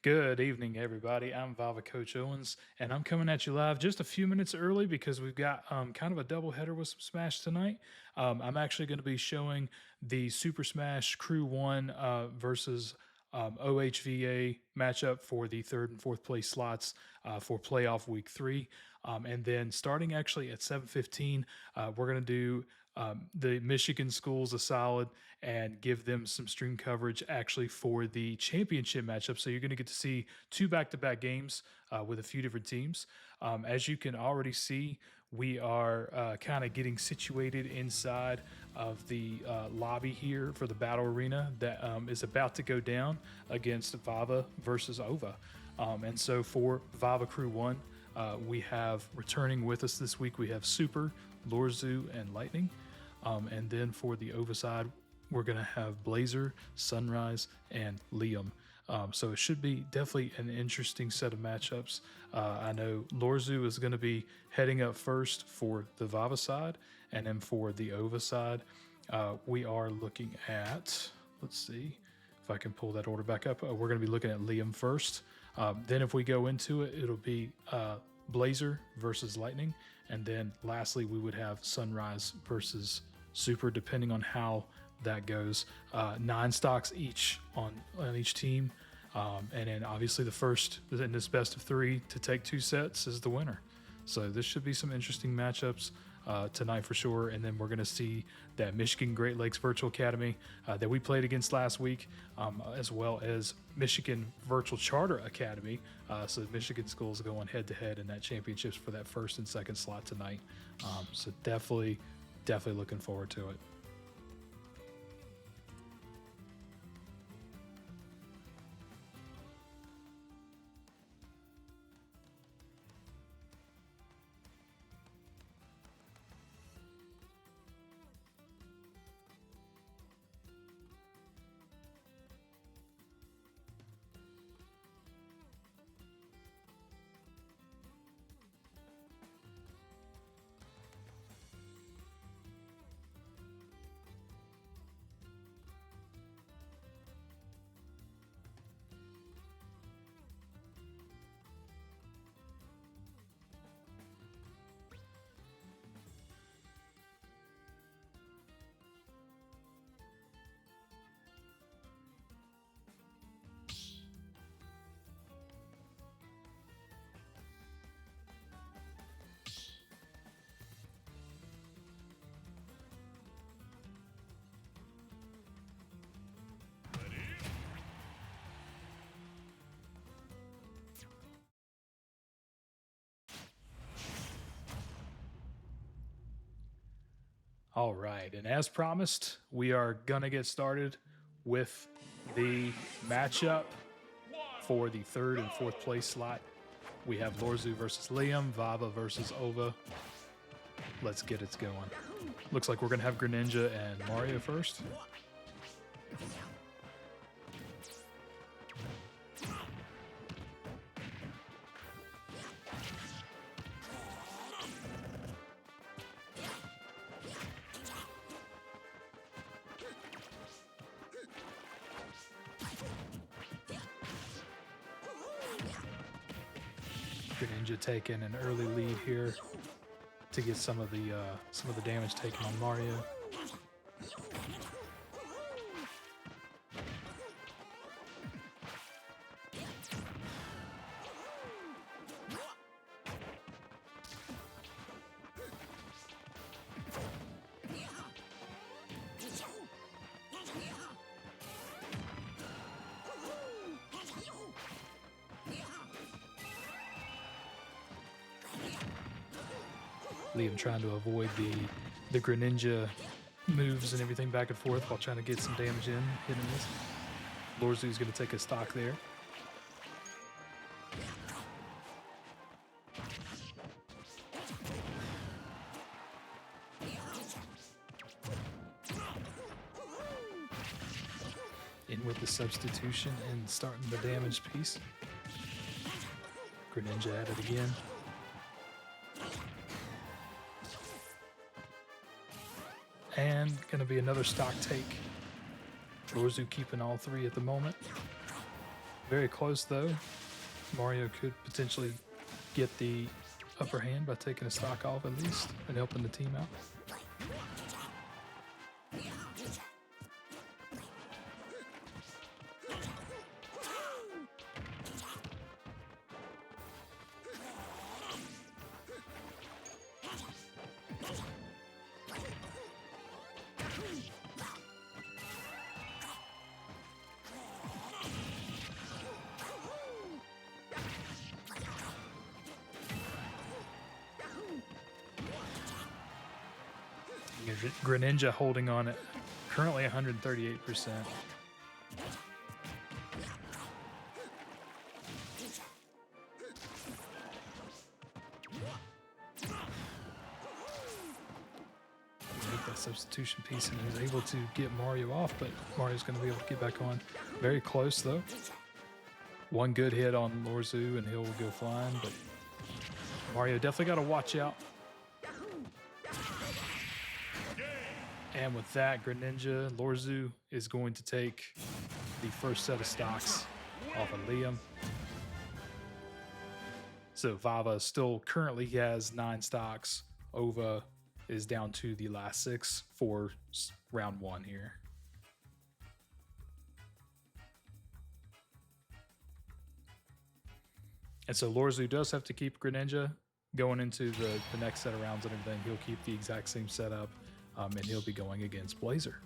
Good evening, everybody. I'm VAVA Coach Owens, and I'm coming at you live just a few minutes early because we've got kind of a double header with some Smash tonight. I'm actually going to be showing the Super Smash Crew 1 versus OHVA matchup for the third and fourth place slots for playoff week 3. And then starting actually at 7:15, we're going to do the Michigan schools a solid and give them some stream coverage actually for the championship matchup. So you're going to get to see two back-to-back games with a few different teams. As you can already see, we are kind of getting situated inside of the lobby here for the battle arena that is about to go down against VAVA versus OVA. And so for VAVA Crew 1, we have returning with us this week, we have Super, Lorzu, and Lightning. And then for the OVA side, we're going to have Blazer, Sunrise, and Liam. So it should be definitely an interesting set of matchups. I know Lorzu is going to be heading up first for the VAVA side, and then for the OVA side, we are looking at, let's see if I can pull that order back up. We're going to be looking at Liam first. Then if we go into it, it'll be Blazer versus Lightning. And then lastly, we would have Sunrise versus Super, depending on how that goes. 9 stocks each on each team. And then obviously the first in this best of 3 to take 2 sets is the winner. So this should be some interesting matchups tonight for sure. And then we're going to see that Michigan Great Lakes Virtual Academy that we played against last week, as well as Michigan Virtual Charter Academy. So Michigan schools going head to head in that championships for that first and second slot tonight. So definitely looking forward to it. All right, and as promised, we are gonna get started with the matchup for the third and fourth place slot. We have Lorzu versus Liam, Vava versus Ova. Let's get it going. Looks like we're gonna have Greninja and Mario first. Greninja taking an early lead here to get some of the damage taken on Mario. Liam trying to avoid the Greninja moves and everything back and forth while trying to get some damage in, hitting this. Lorzu's going to take a stock there. In with the substitution and starting the damage piece. Greninja at it again. And going to be another stock take. Lorzu keeping all 3 at the moment. Very close though. Mario could potentially get the upper hand by taking a stock off at least and helping the team out. Greninja holding on at currently 138%. Make that substitution piece and is able to get Mario off, but Mario's going to be able to get back on. Very close though. One good hit on Lorzu and he'll go flying, but Mario definitely got to watch out. And with that, Greninja, Lorzu is going to take the first set of stocks off of Liam. So VAVA still currently has 9 stocks. OHVA is down to the last 6 for round 1 here. And so Lorzu does have to keep Greninja going into the next set of rounds and everything. He'll keep the exact same setup. And he'll be going against Blazer.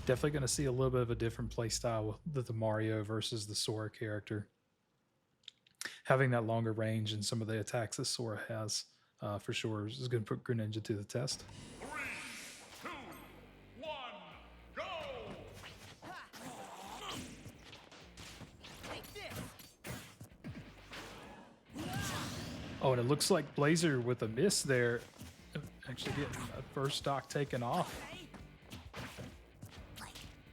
Definitely going to see a little bit of a different play style with the Mario versus the Sora character. Having that longer range and some of the attacks that Sora has for sure is going to put Greninja to the test. Oh, and it looks like Blazer with a miss there, actually getting a first stock taken off.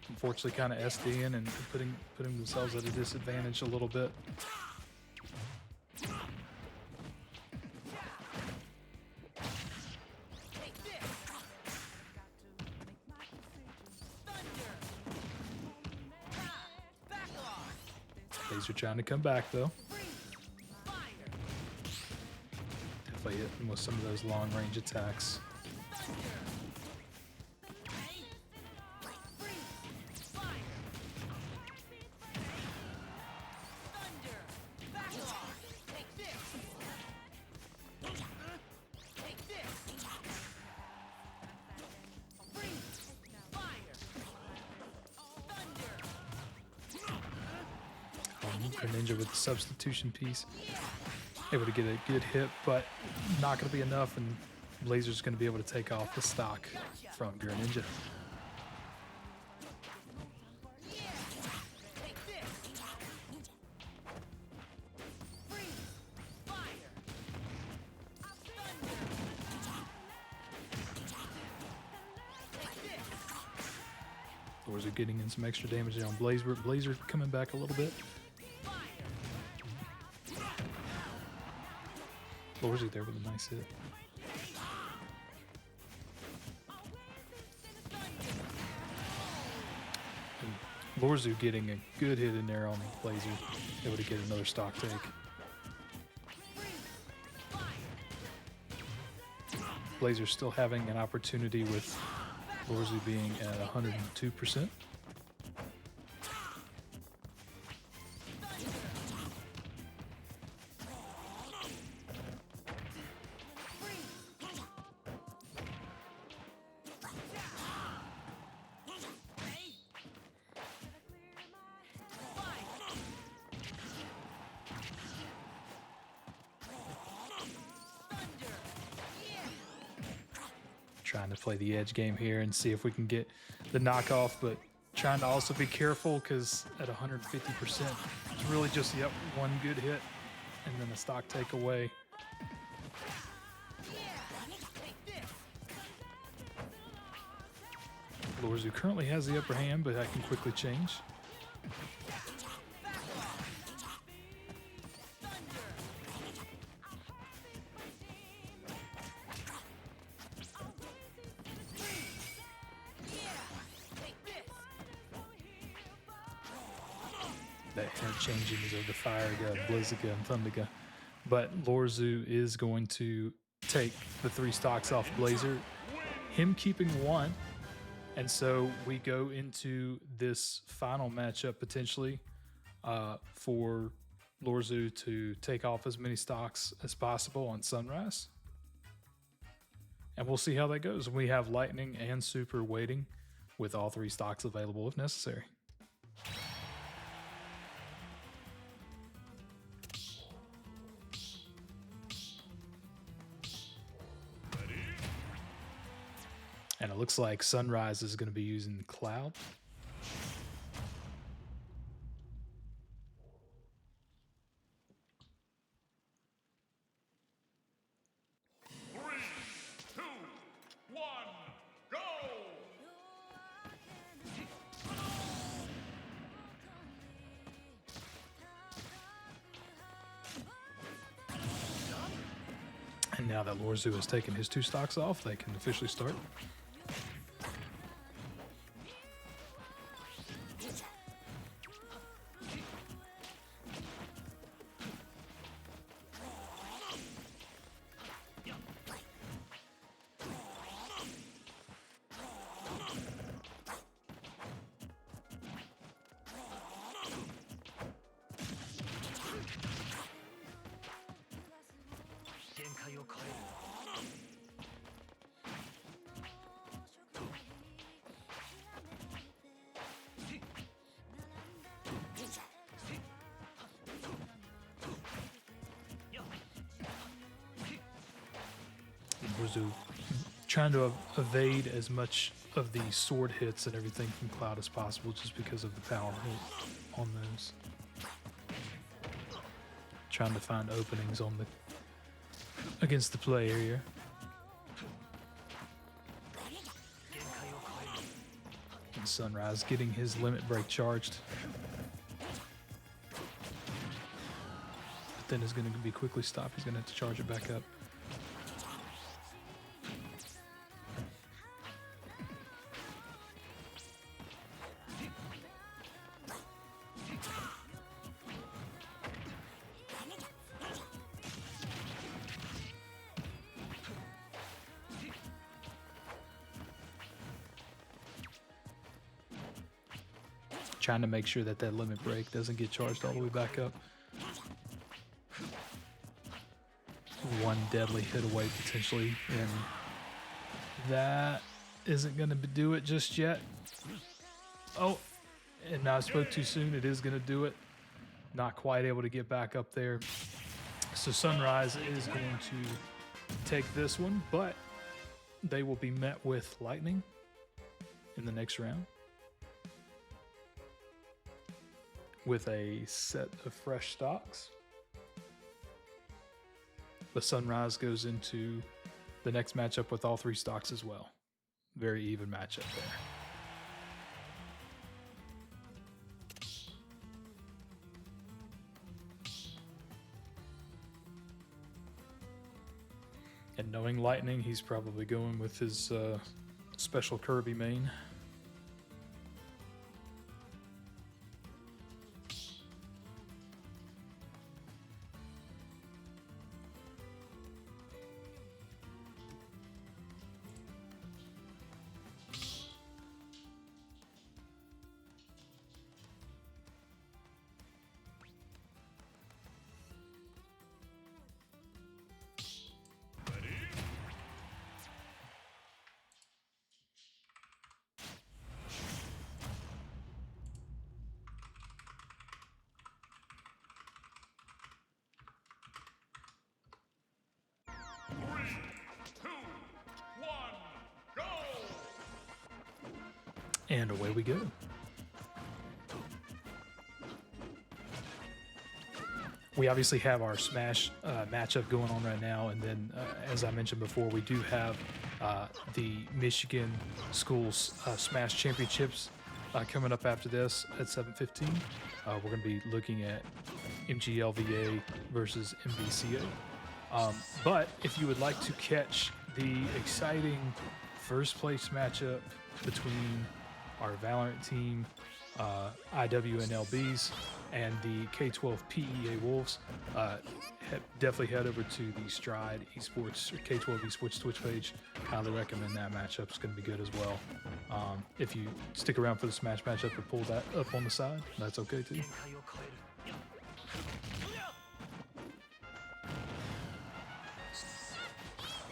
Unfortunately, kind of SDing and putting themselves at a disadvantage a little bit. Blazer trying to come back though. Hitting with some of those long range attacks. Greninja with the substitution piece. Able to get a good hit, but not going to be enough, and Blazer's going to be able to take off the stock from Greninja. Lorzu getting in some extra damage there on Blazer. Blazer coming back a little bit. Lorzu there with a nice hit. And Lorzu getting a good hit in there on Blazer, able to get another stock take. Blazer still having an opportunity with Lorzu being at 102%. Trying to play the edge game here and see if we can get the knockoff, but trying to also be careful because at 150%, it's really just, yep, one good hit and then a stock take away. Lorzu currently has the upper hand, but that can quickly change. That hair changing is over Firegun, Blizzica, and Thundica. But Lorzu is going to take the 3 stocks off Blazer, him keeping 1. And so we go into this final matchup potentially for Lorzu to take off as many stocks as possible on Sunrise. And we'll see how that goes. We have Lightning and Super waiting with all 3 stocks available if necessary. And it looks like Sunrise is going to be using Cloud. And now that Lorzu has taken his 2 stocks off, they can officially start. Lorzu trying to evade as much of the sword hits and everything from Cloud as possible just because of the power hit on those. Trying to find openings on the against the play area. And Sunrise getting his limit break charged. But then is going to be quickly stopped. He's going to have to charge it back up. Trying to make sure that that limit break doesn't get charged all the way back up. 1 deadly hit away potentially, and that isn't going to do it just yet. Oh, and now I spoke too soon. It is going to do it. Not quite able to get back up there. So Sunrise is going to take this one, but they will be met with Lightning in the next round with a set of fresh stocks. The Sunrise goes into the next matchup with all 3 stocks as well. Very even matchup there. And knowing Lightning, he's probably going with his special Kirby main. And away we go. We obviously have our Smash matchup going on right now, and then as I mentioned before, we do have the Michigan Schools Smash Championships coming up after this at 7:15. We're going to be looking at MGLVA versus MVCA. But if you would like to catch the exciting first place matchup between our Valorant team IWNLBs and the K12 PEA Wolves, definitely head over to the Stride Esports or K12 Esports Twitch page. Highly recommend that matchup. It's going to be good as well. If you stick around for the Smash matchup or pull that up on the side, that's okay too.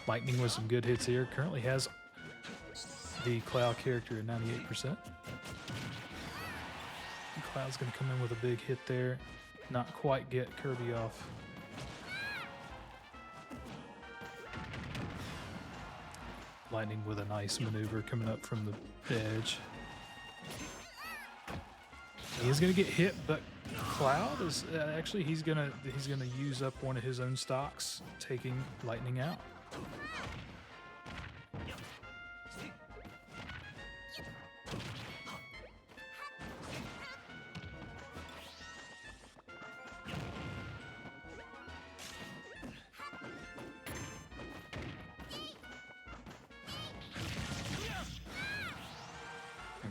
Lightning with some good hits here. Currently has the Cloud character at 98%. Cloud's going to come in with a big hit there. Not quite get Kirby off. Lightning with a nice maneuver coming up from the edge. He is going to get hit, but Cloud is actually he's gonna use up one of his own stocks, taking Lightning out.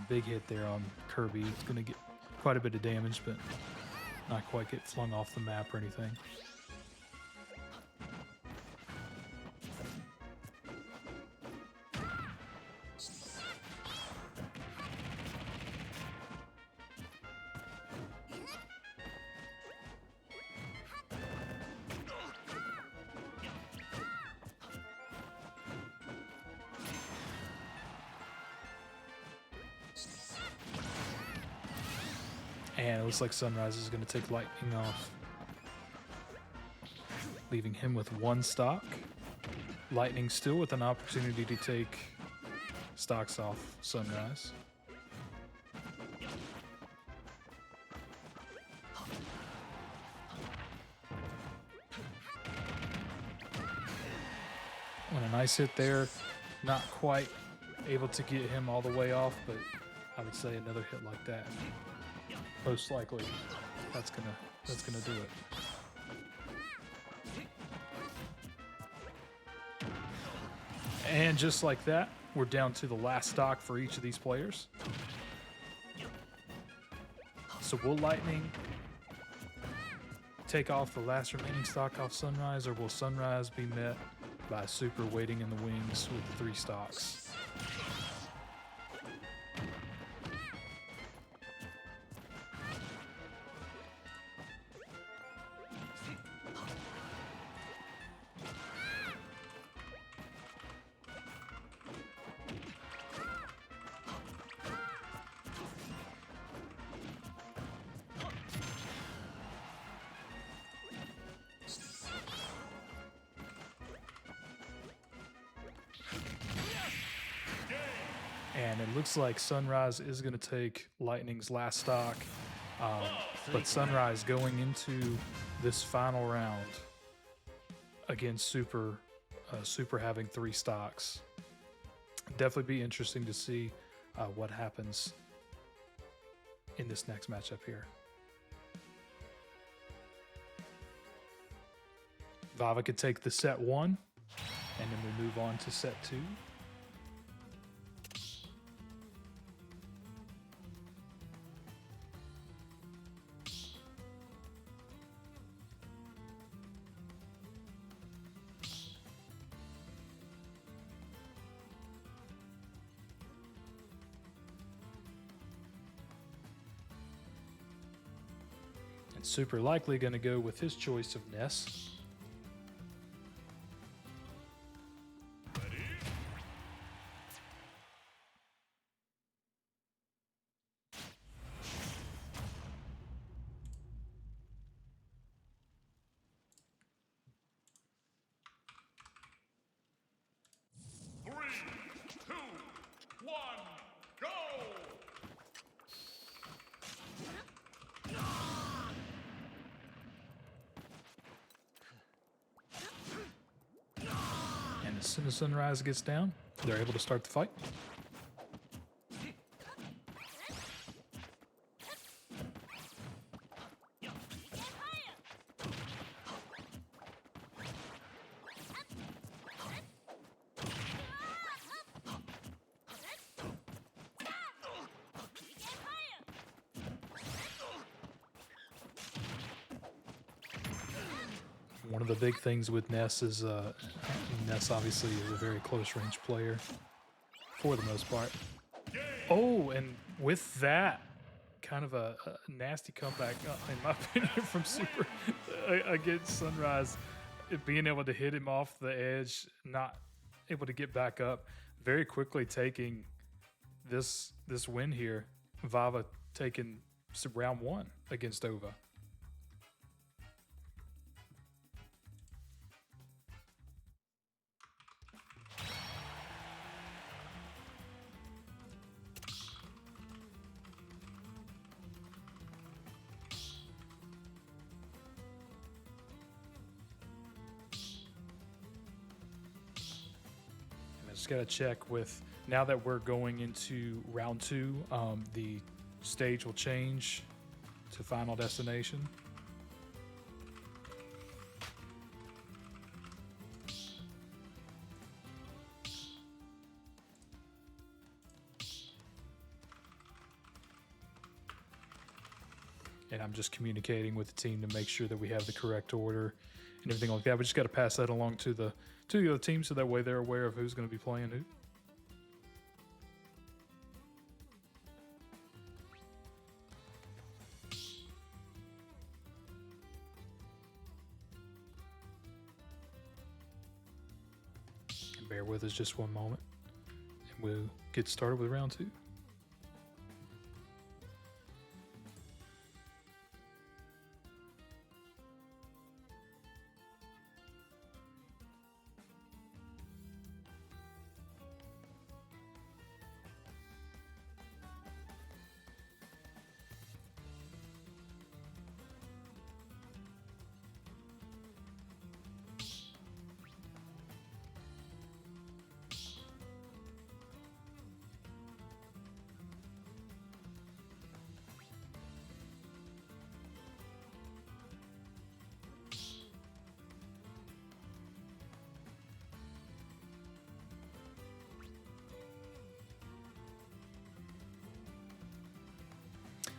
Big hit there on Kirby. It's going to get quite a bit of damage, but not quite get flung off the map or anything. And it looks like Sunrise is going to take Lightning off, leaving him with one stock. Lightning still with an opportunity to take stocks off Sunrise. And a nice hit there. Not quite able to get him all the way off, but I would say another hit like that, most likely, that's gonna do it. And just like that, we're down to the last stock for each of these players. So will Lightning take off the last remaining stock off Sunrise, or will Sunrise be met by Super waiting in the wings with the 3 stocks? And it looks like Sunrise is going to take Lightning's last stock. But Sunrise going into this final round against Super having 3 stocks. Definitely be interesting to see what happens in this next matchup here. VAVA could take the set 1, and then we move on to set 2. And Super likely going to go with his choice of Ness. As soon as Sunrise gets down, they're able to start the fight. One of the big things with Ness is Ness obviously is a very close range player for the most part. Oh, and with that, kind of a nasty comeback, in my opinion, from Super against Sunrise, being able to hit him off the edge, not able to get back up, very quickly taking this win here. VAVA taking round 1 against OHVA. Just got to check with, now that we're going into round 2, the stage will change to Final Destination. And I'm just communicating with the team to make sure that we have the correct order and everything like that. We just got to pass that along to the other team so that way they're aware of who's going to be playing who. And bear with us just one moment, and we'll get started with round 2.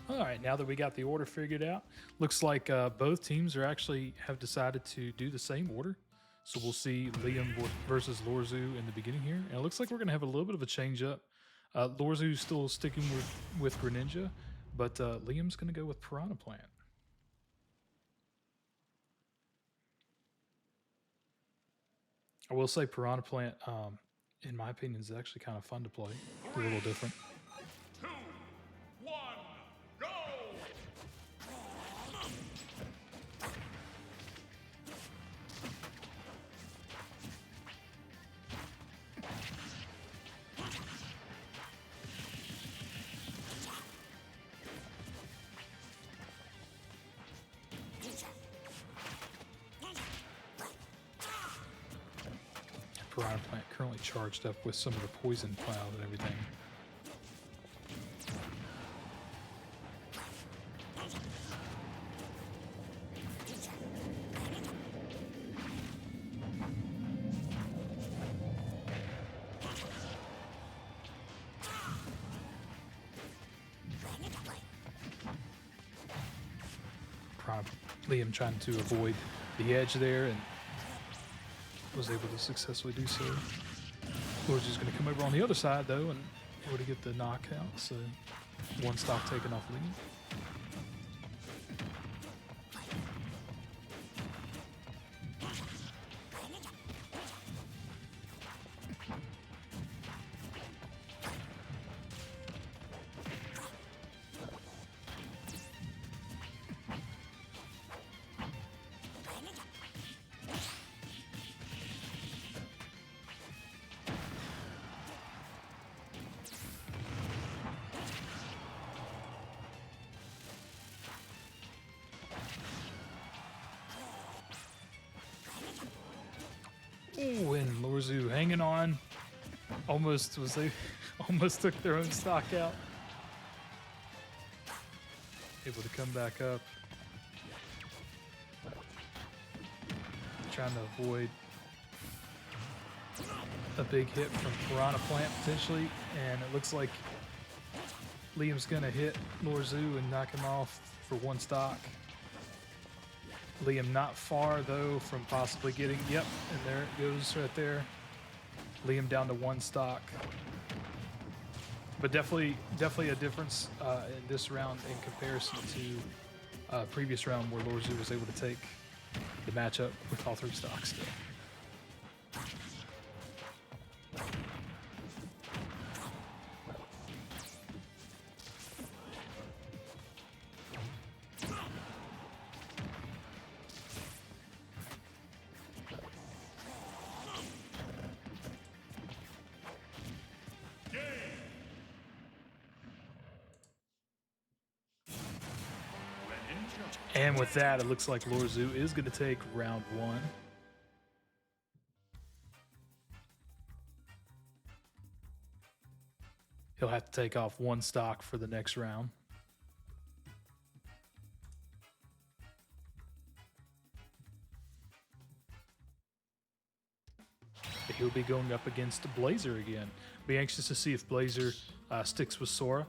All right, now that we got the order figured out, looks like both teams have decided to do the same order. So we'll see Liam versus Lorzu in the beginning here. And it looks like we're going to have a little bit of a change up. Lorzu's still sticking with Greninja, but Liam's going to go with Piranha Plant. I will say Piranha Plant, in my opinion, is actually kind of fun to play. A little different. Piranha Plant currently charged up with some of the poison cloud and everything. Liam trying to avoid the edge there and was able to successfully do so. Lorzu's going to come over on the other side though and able to get the knockout. So one stock taken off Liam. Ooh, and Lorzu hanging on. Almost took their own stock out. Able to come back up. Trying to avoid a big hit from Piranha Plant potentially. And it looks like Liam's gonna hit Lorzu and knock him off for one stock. Liam not far though from possibly getting, yep, and there it goes right there. Liam down to 1 stock. But definitely a difference in this round in comparison to previous round where Lorzu was able to take the matchup with all 3 stocks still. And with that, it looks like Lorzu is going to take round 1. He'll have to take off 1 stock for the next round. He'll be going up against Blazer again. Be anxious to see if Blazer sticks with Sora.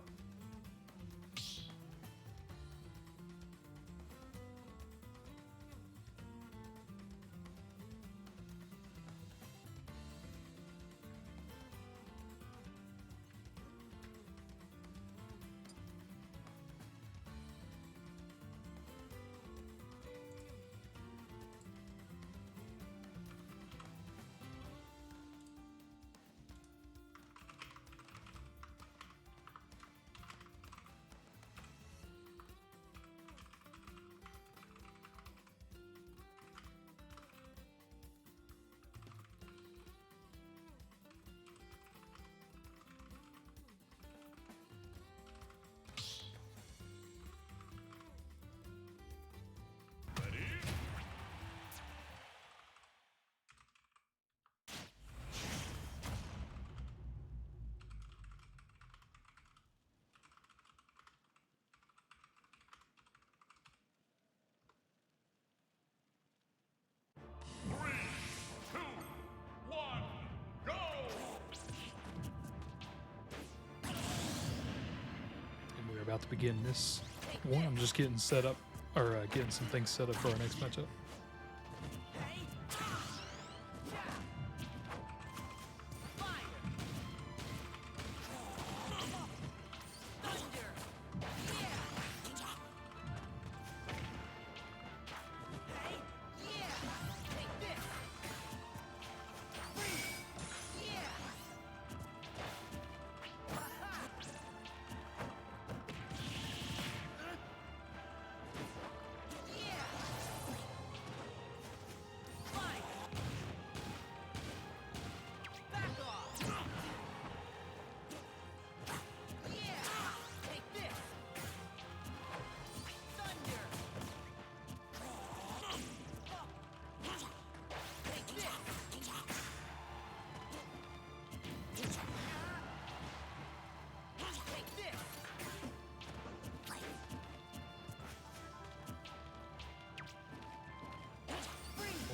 About to begin this one. I'm just getting set up, or getting some things set up for our next matchup.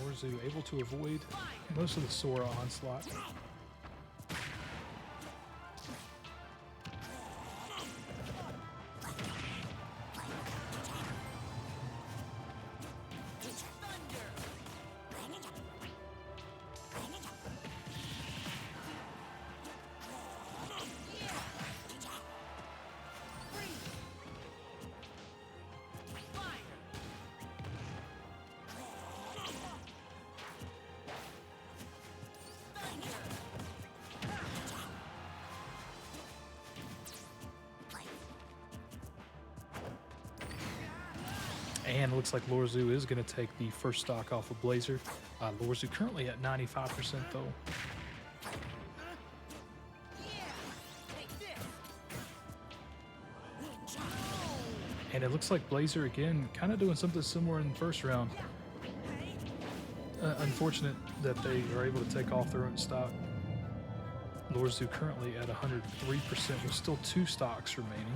Lorzu able to avoid most of the Sora onslaught. And it looks like Lorzu is going to take the first stock off of Blazer. Lorzu currently at 95% though. And it looks like Blazer again kind of doing something similar in the first round. Unfortunate that they are able to take off their own stock. Lorzu currently at 103% with still 2 stocks remaining.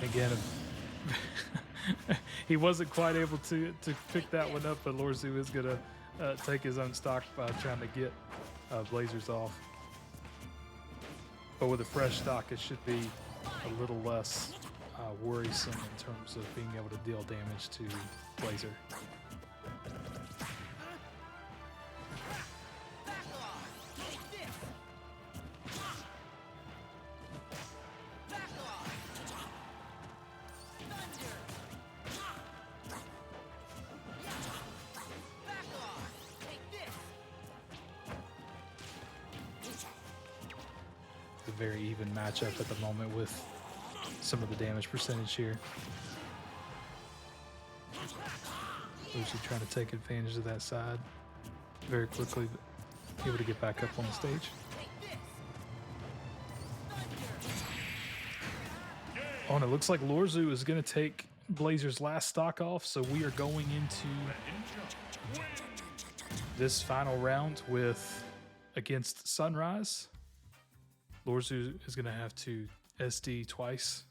Again, he wasn't quite able to pick that one up, but Lorzu is going to take his own stock by trying to get Blazers off. But with a fresh stock, it should be a little less worrisome in terms of being able to deal damage to Blazer. A very even matchup at the moment with some of the damage percentage here. Lucy trying to take advantage of that side very quickly, but able to get back up on the stage. Oh, and it looks like Lorzu is going to take Blazer's last stock off, so we are going into this final round with against Sunrise. Lorzu is going to have to SD twice.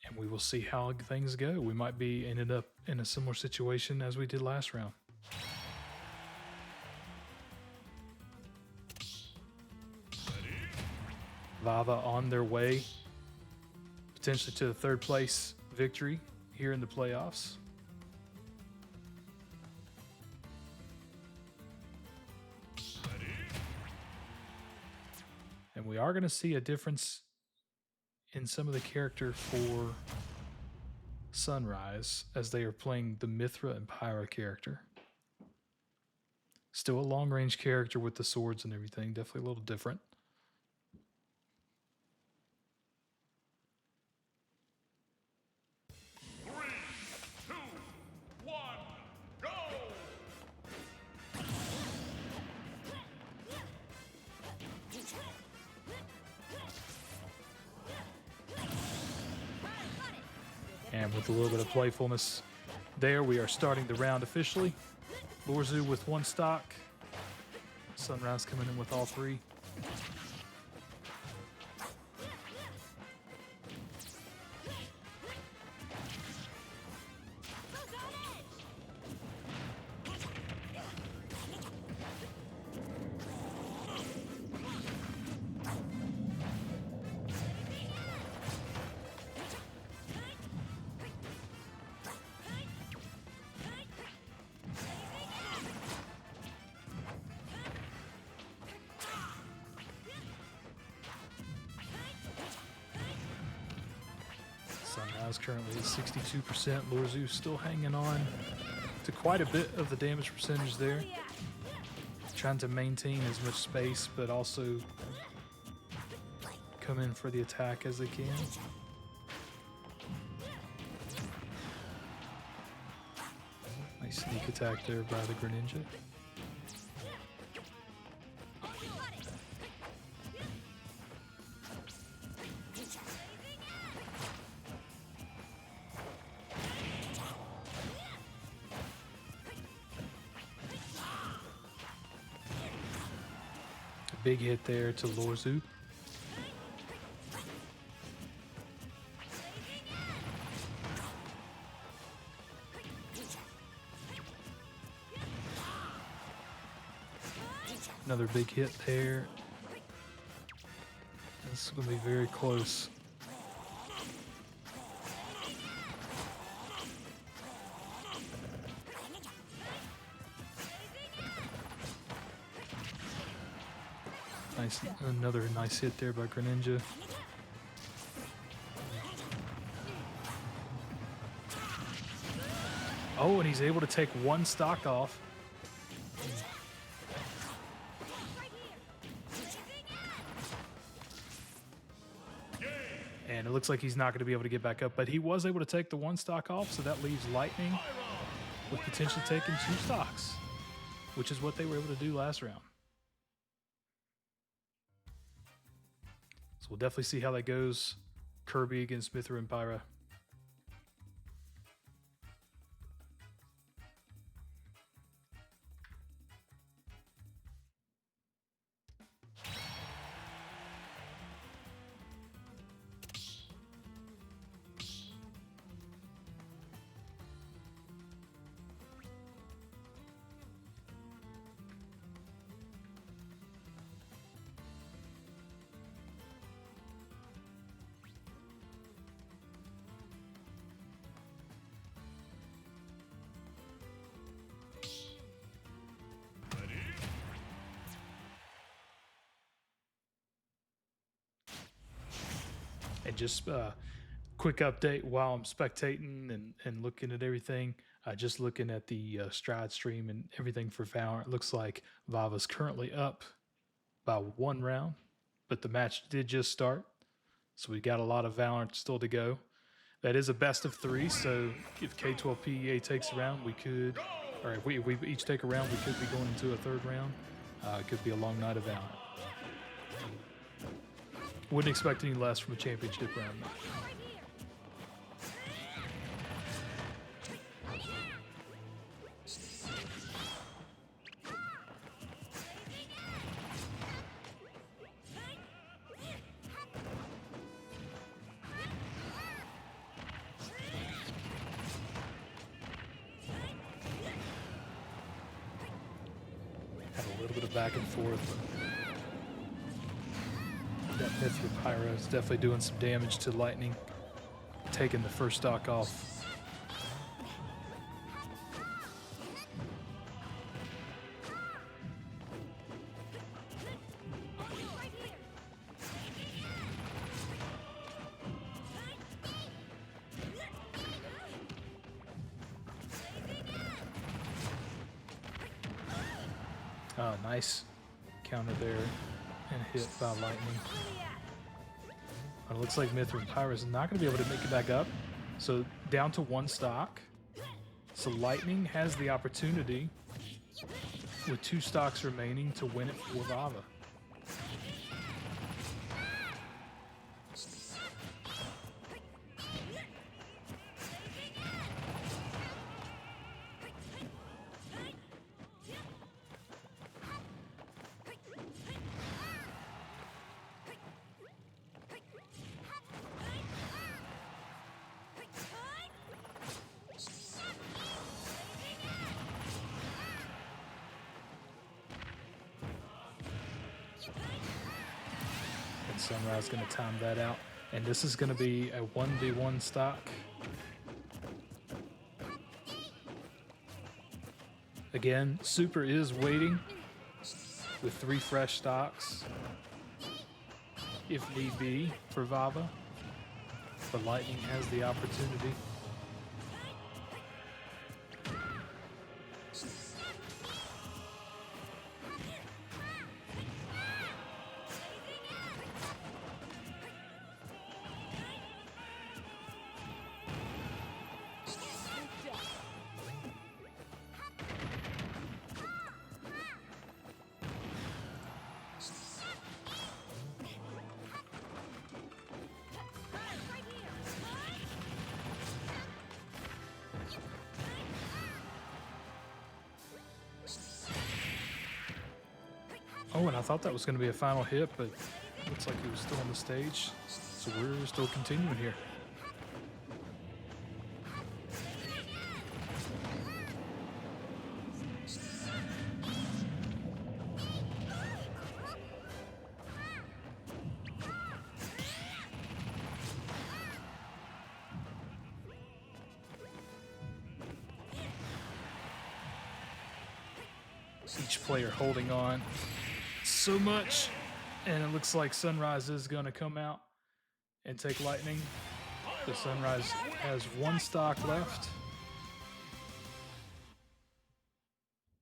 And we will see how things go. We might be ended up in a similar situation as we did last round. VAVA on their way potentially to the third place victory here in the playoffs. And we are going to see a difference in some of the character for Sunrise as they are playing the Mithra and Pyra character. Still a long-range character with the swords and everything, definitely a little different. And with a little bit of playfulness there, we are starting the round officially. Lorzu with one stock. Sunrise coming in with all three. Sunrise currently at 62%. Lorzu still hanging on to quite a bit of the damage percentage there. Trying to maintain as much space, but also come in for the attack as they can. Nice sneak attack there by the Greninja. Big hit there to Lorzu. Another big hit there. This is going to be very close. Nice, another nice hit there by Greninja. Oh, and he's able to take one stock off. And it looks like he's not going to be able to get back up, but he was able to take the one stock off, so that leaves Lightning with potentially taking two stocks, which is what they were able to do last round. So we'll definitely see how that goes. Kirby against Mithra and Pyra. And just quick update while I'm spectating and looking at everything, just looking at the Stride stream and everything for Valorant, it looks like VAVA's currently up by 1 round, but the match did just start. So we got a lot of Valorant still to go. That is a best of 3, so if K12PEA takes a round, we could, or if we each take a round, we could be going into a 3rd round. It could be a long night of Valorant. Wouldn't expect any less from a championship round. Had a little bit of back and forth. That Mithra Pyro is definitely doing some damage to Lightning, taking the first stock off. Oh, nice counter there and hit by Lightning. But it looks like Mithra Pyro is not going to be able to make it back up. So down to 1 stock. So Lightning has the opportunity with 2 stocks remaining to win it for VAVA. And Sunrise going to time that out. And this is going to be a 1v1 stock. Again, Super is waiting with 3 fresh stocks, if need be, for VAVA. But Lightning has the opportunity. Oh, and I thought that was going to be a final hit, but looks like he was still on the stage. So we're still continuing here. Each player holding on so much, and it looks like Sunrise is going to come out and take Lightning. The Sunrise has 1 stock left,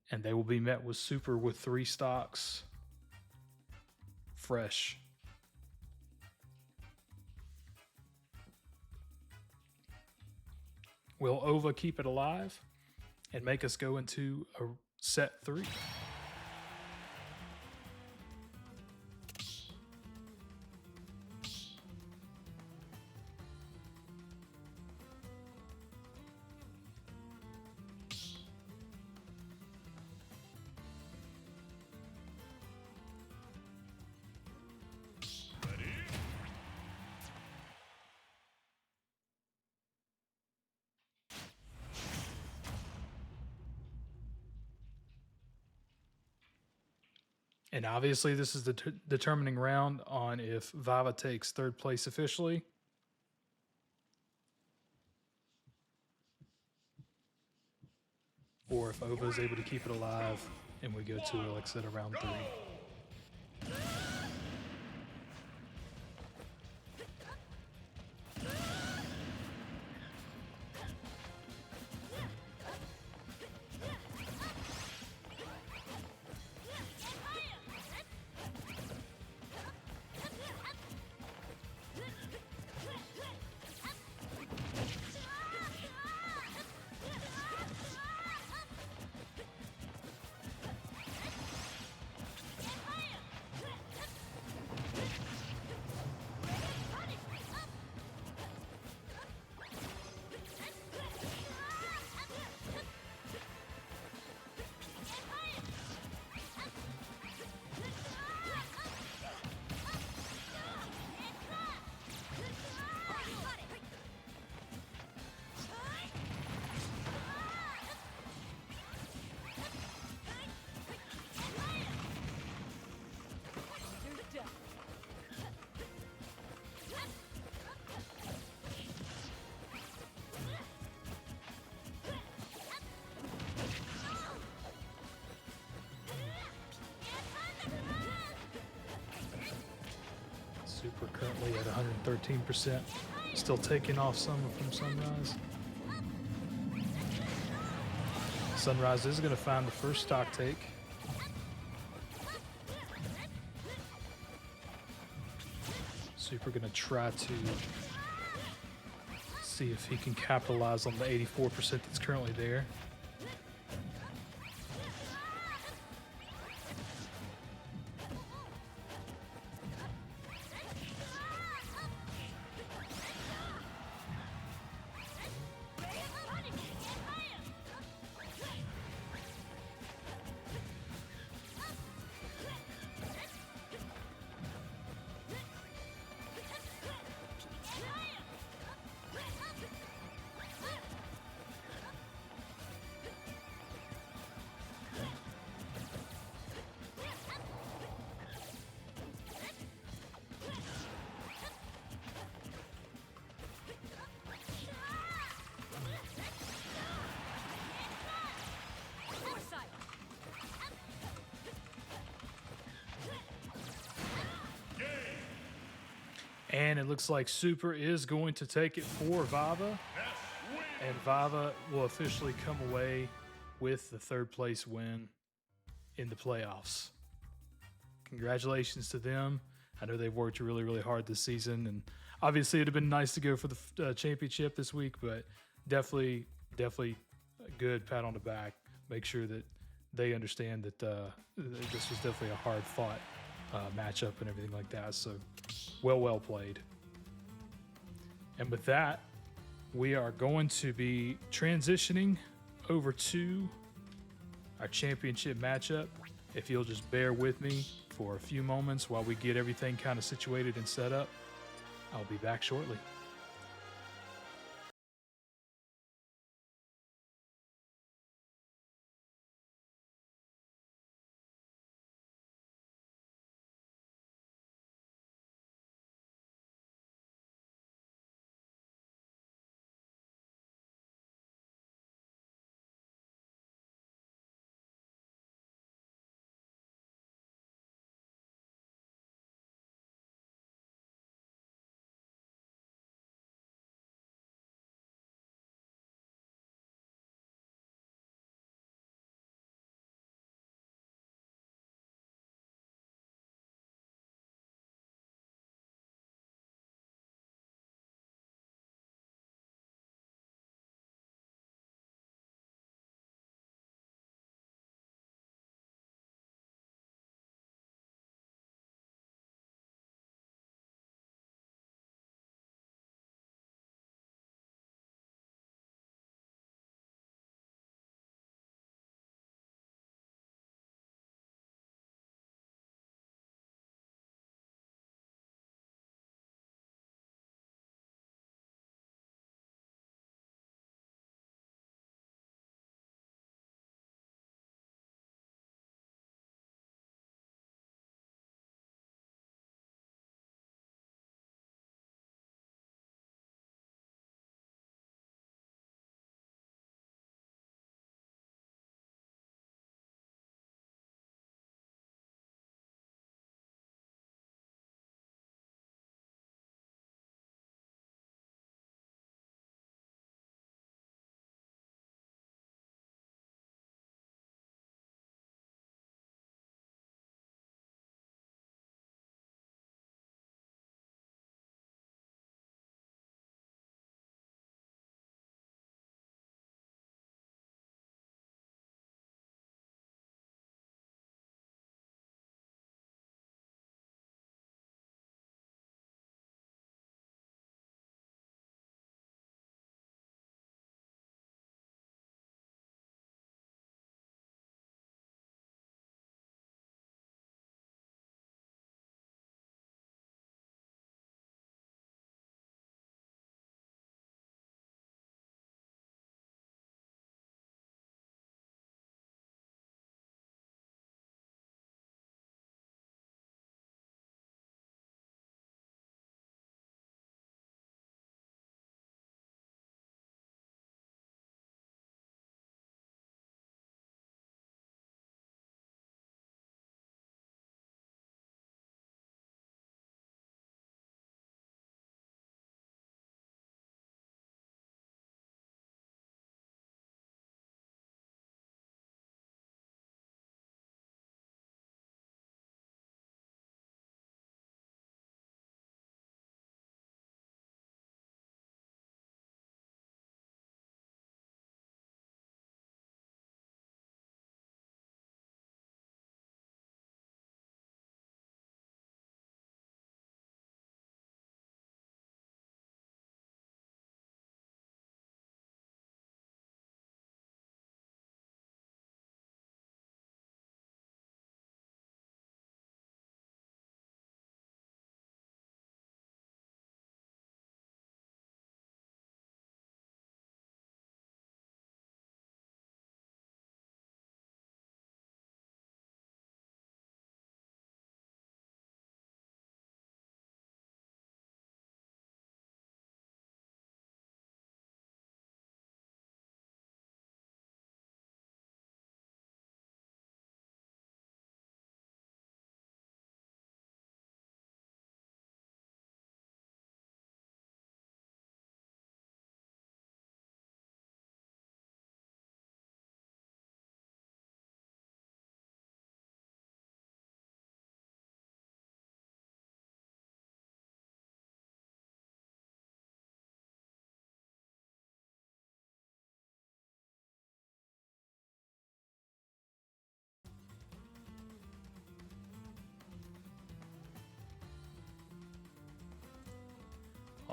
and they will be met with Super with 3 stocks fresh. Will OHVA keep it alive and make us go into a set 3? And obviously, this is the determining round on if VAVA takes 3rd place officially. Or if OHVA is able to keep it alive and we go to, like I said, a round 3. Super currently at 113%. Still taking off some from Sunrise. Sunrise is going to find the first stock take. Super going to try to see if he can capitalize on the 84% that's currently there. And it looks like Super is going to take it for VAVA. And VAVA will officially come away with the third place win in the playoffs. Congratulations to them. I know they've worked really, really hard this season. And obviously it'd have been nice to go for the championship this week, but definitely a good pat on the back. Make sure that they understand that this was definitely a hard fought matchup and everything like that. So well played. And with that, we are going to be transitioning over to our championship matchup. If you'll just bear with me for a few moments while we get everything kind of situated and set up, I'll be back shortly.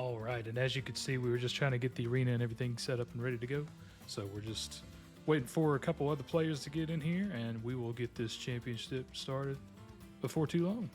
All right, and as you can see, we were just trying to get the arena and everything set up and ready to go. So we're just waiting for a couple other players to get in here, and we will get this championship started before too long.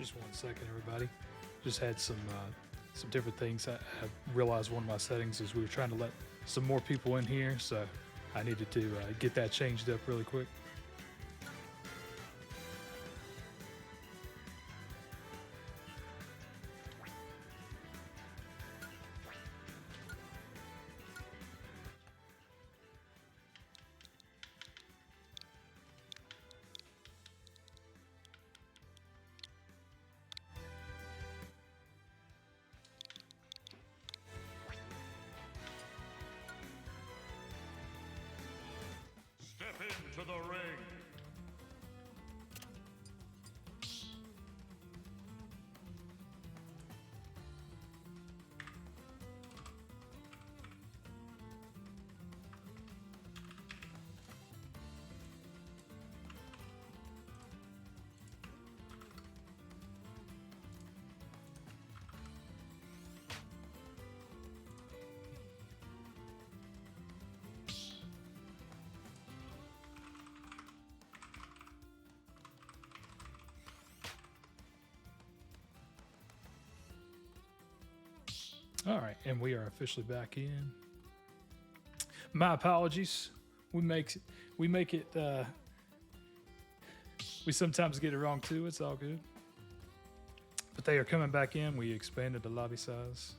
Just 1 second, everybody. Just had some different things. I realized one of my settings is we were trying to let some more people in here, so I needed to get that changed up really quick. Step into the ring. All right, and we are officially back in. My apologies. We make it. We sometimes get it wrong too. It's all good. But they are coming back in. We expanded the lobby size.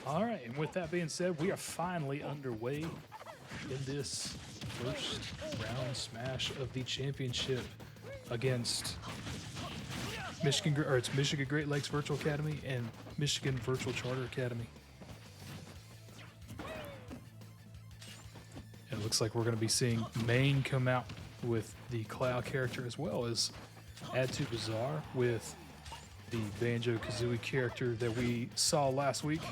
All right, and with that being said, we are finally underway in this first round smash of the championship against Michigan Great Lakes Virtual Academy and Michigan Virtual Charter Academy. And it looks like we're going to be seeing Maine come out with the Cloud character, as well as Add to Bazaar with the Banjo-Kazooie character that we saw last week.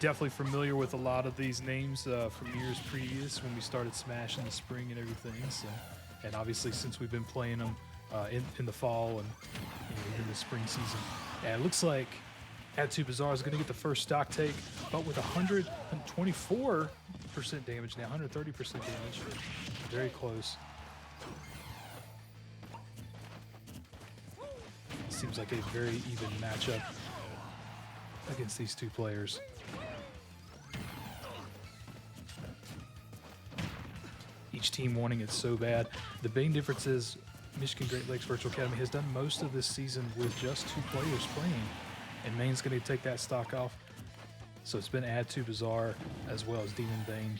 Definitely familiar with a lot of these names from years previous when we started Smash in the spring and everything. So, and obviously since we've been playing them in the fall and in the spring season. And it looks like Add to Bazaar is going to get the first stock take, but with 124% damage now, 130% damage. Very close. Seems like a very even matchup against these two players. Each team wanting it so bad. The main difference is Michigan Great Lakes Virtual Academy has done most of this season with just two players playing, and Maine's going to take that stock off. So it's been Add to Bazaar as well as Demon Bane,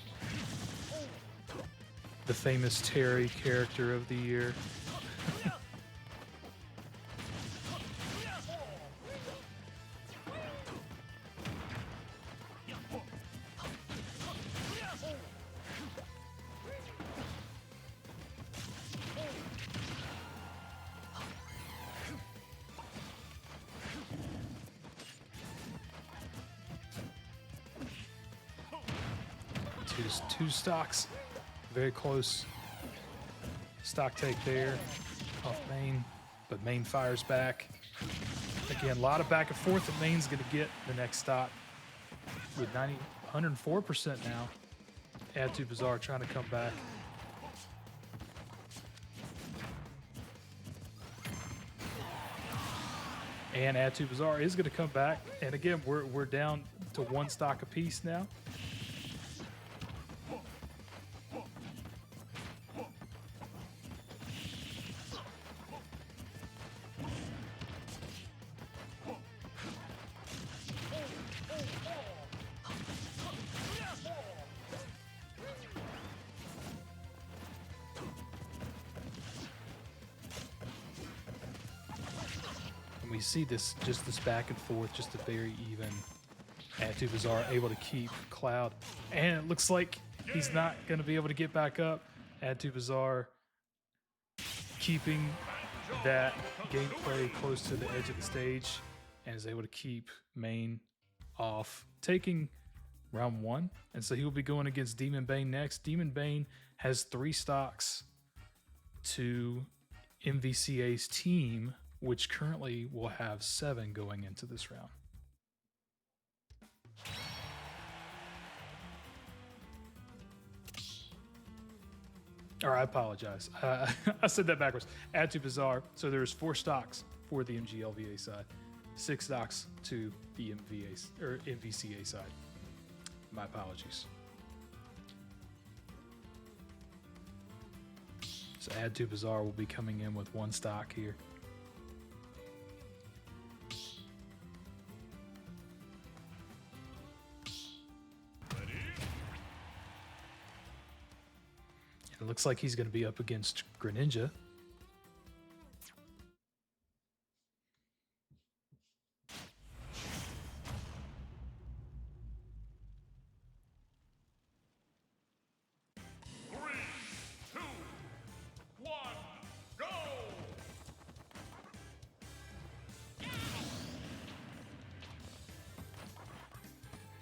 the famous Terry character of the year. two stocks. Very close. Stock take there off main, but main fires back. Again, a lot of back and forth, and main's going to get the next stock with 104% now. Add to Bazaar trying to come back. And Add to Bazaar is going to come back. And again, we're down to one stock apiece now. We see this back and forth, just a very even. Add to Bazaar able to keep Cloud, and it looks like he's not going to be able to get back up. Add to Bazaar keeping that gameplay close to the edge of the stage, and is able to keep main off, taking round 1. And so he will be going against Demon Bane next. Demon Bane has 3 stocks to MVCA's team, which currently will have 7 going into this round. Or I apologize. I said that backwards. Add to Bazaar. So there's 4 stocks for the MGLVA side, 6 stocks to the MVCA side. My apologies. So Add to Bazaar will be coming in with 1 stock here. It looks like he's going to be up against Greninja.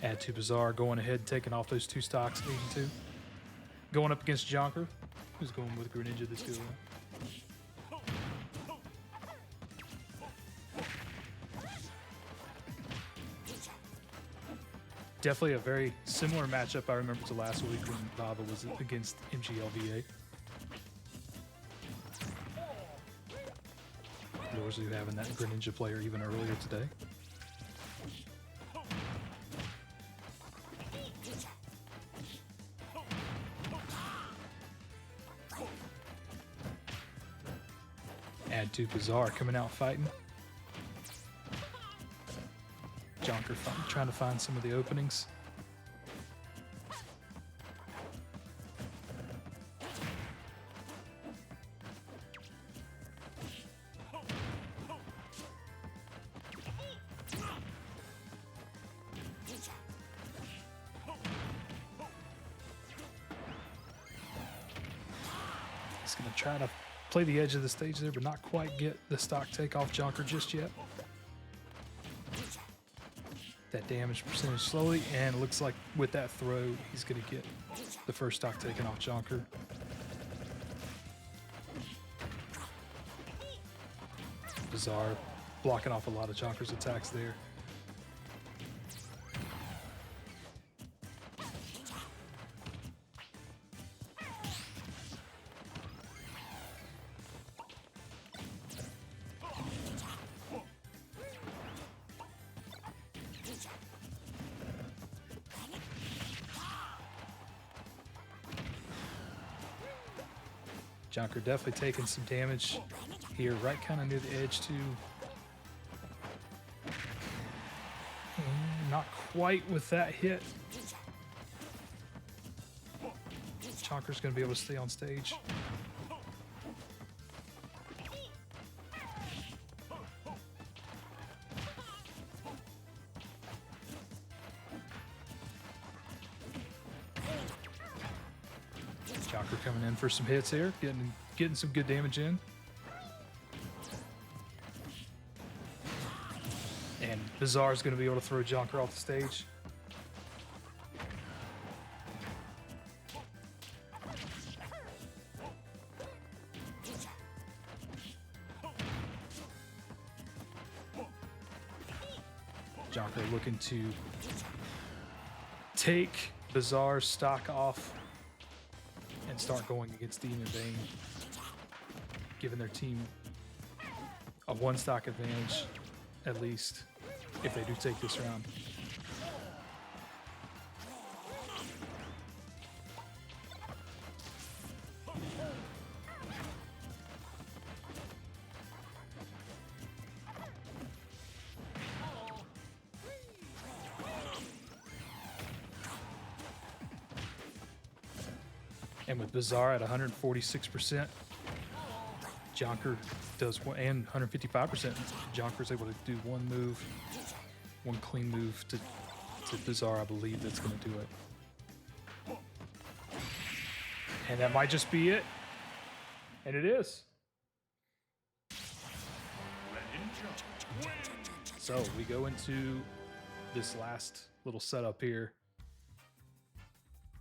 Add to Bazaar going ahead and taking off those 2 stocks, needing to. Going up against Jonker, who's going with Greninja this go around. Definitely a very similar matchup I remember to last week when VAVA was against MGLVA. Doors who having that Greninja player even earlier today. Add to Bazaar coming out fighting. Jonker trying to find some of the openings. He's going to try to play the edge of the stage there, but not quite get the stock take off Jonker just yet. That damage percentage slowly, and it looks like with that throw, he's going to get the first stock taken off Jonker. Bazaar blocking off a lot of Jonker's attacks there. Jonker definitely taking some damage here, right kind of near the edge too. Not quite with that hit. Jonker's going to be able to stay on stage. Jonker coming in for some hits here, getting some good damage in. And Bazaar's going to be able to throw Jonker off the stage. Jonker looking to take Bizarre's stock off and start going against Demon Bane, giving their team a 1 stock advantage, at least, if they do take this round. And with Bizarre at 146%, Jonker does one, and 155%. Jonker's able to do one move, one clean move to Bizarre, I believe that's going to do it. And that might just be it. And it is. So we go into this last little setup here.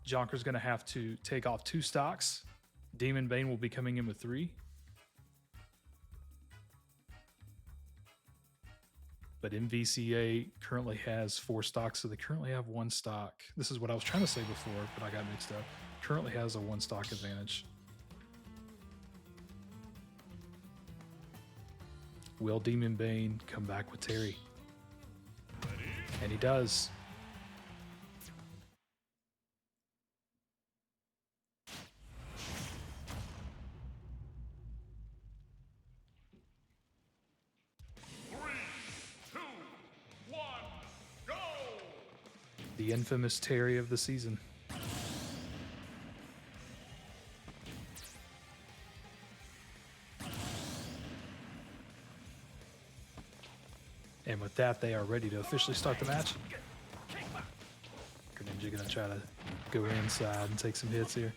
Jonker's going to have to take off 2 stocks. Demon Bane will be coming in with 3. But MVCA currently has 4 stocks, so they currently have 1 stock. This is what I was trying to say before, but I got mixed up. Currently has a 1 stock advantage. Will Demon Bane come back with Terry? And he does. The infamous Terry of the season. And with that, they are ready to officially start the match. Greninja gonna try to go inside and take some hits here.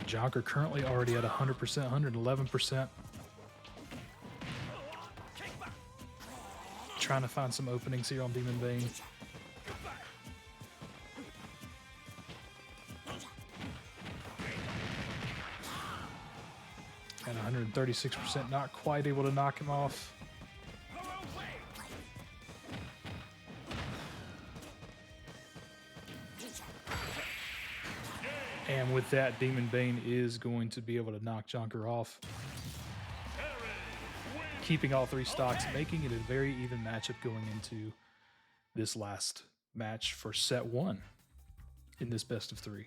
Jonker currently already at 100%, 111%. Trying to find some openings here on Demon Bane. At 136%, not quite able to knock him off. And with that, Demon Bane is going to be able to knock Jonker off, keeping all 3 stocks, making it a very even matchup going into this last match for set 1 in this best of 3.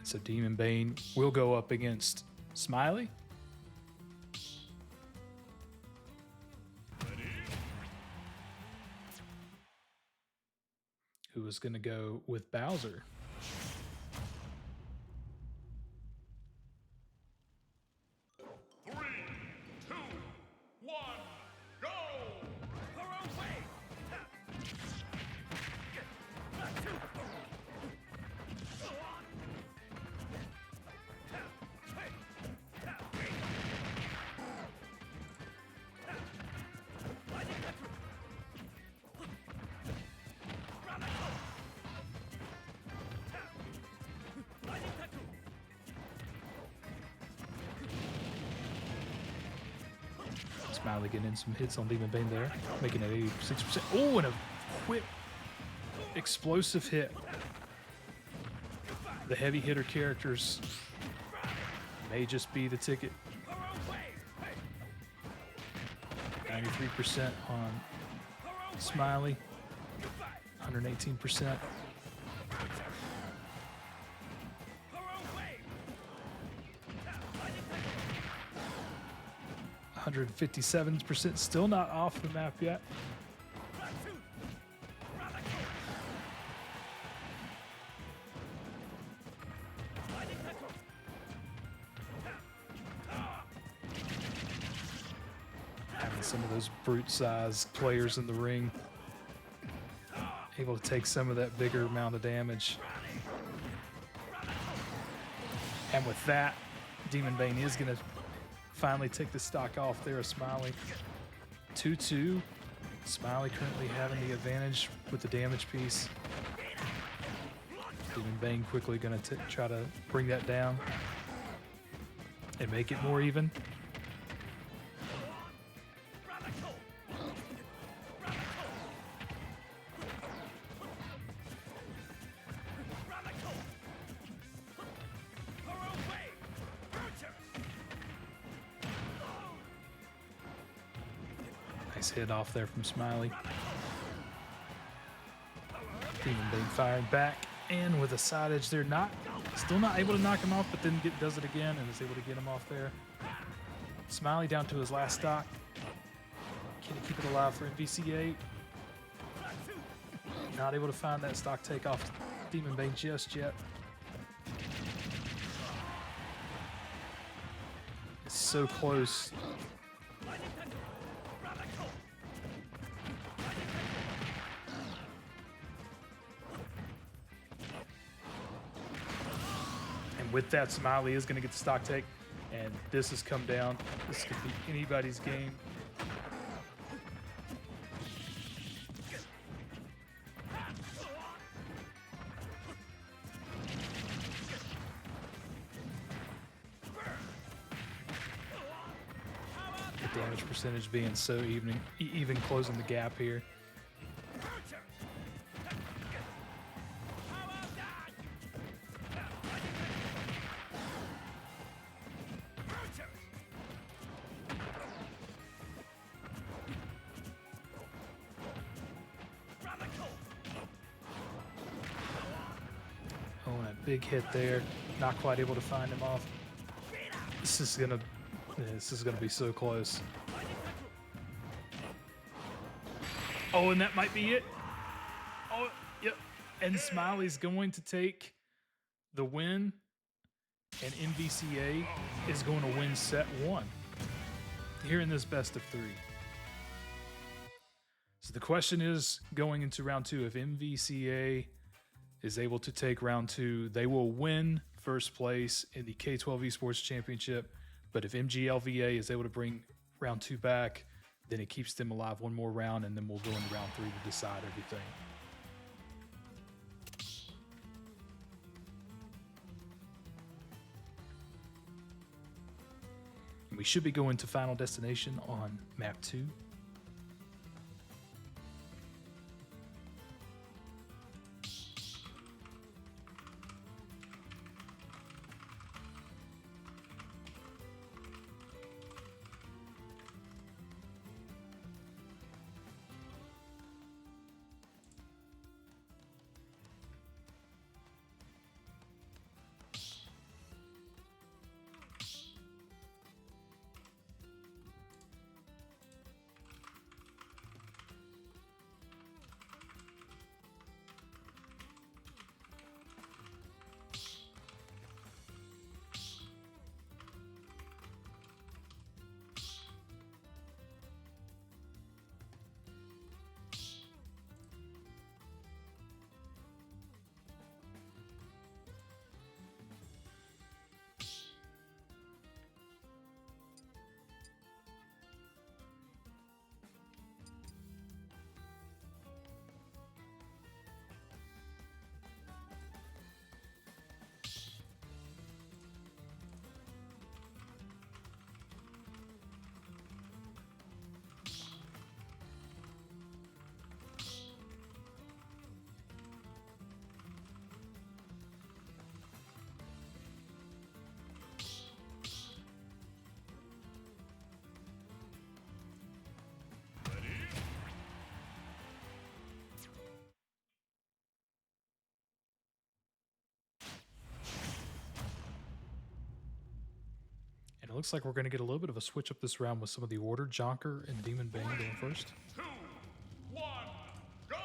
So Demon Bane will go up against Smiley. Who is going to go with Bowser. Smiley getting in some hits on Demon Bane there, making it 86%. Oh, and a quick, explosive hit. The heavy hitter characters may just be the ticket. 93% on Smiley, 118%. 157%, still not off the map yet. And some of those brute-sized players in the ring able to take some of that bigger amount of damage. And with that, Demon Bane is going to finally take the stock off there of Smiley. 2-2. Smiley currently having the advantage with the damage piece. Demon Bane quickly going to try to bring that down and make it more even. Nice hit off there from Smiley. Demon Bane firing back, and with a side edge there, still not able to knock him off, but then does it again and is able to get him off there. Smiley down to his last stock. Can he keep it alive for MVCA? Not able to find that stock takeoff Demon Bane just yet. It's so close. And with that, Smiley is going to get the stock take, and this has come down. This could be anybody's game. The damage percentage being so even closing the gap here. Oh, and a big hit there. Not quite able to find him off. This is gonna be so close. Oh, and that might be it. Oh, yep. And Smiley's going to take the win, and MVCA is going to win set 1 here in this best of 3. So the question is, going into round 2, if MVCA is able to take round 2, they will win first place in the K-12 Esports Championship. But if MGLVA is able to bring round 2 back, then it keeps them alive one more round, and then we'll go into round 3 to decide everything. And we should be going to Final Destination on map 2. And it looks like we're going to get a little bit of a switch up this round with some of the order. Jonker and Demon Bane going first. 2, 1, go!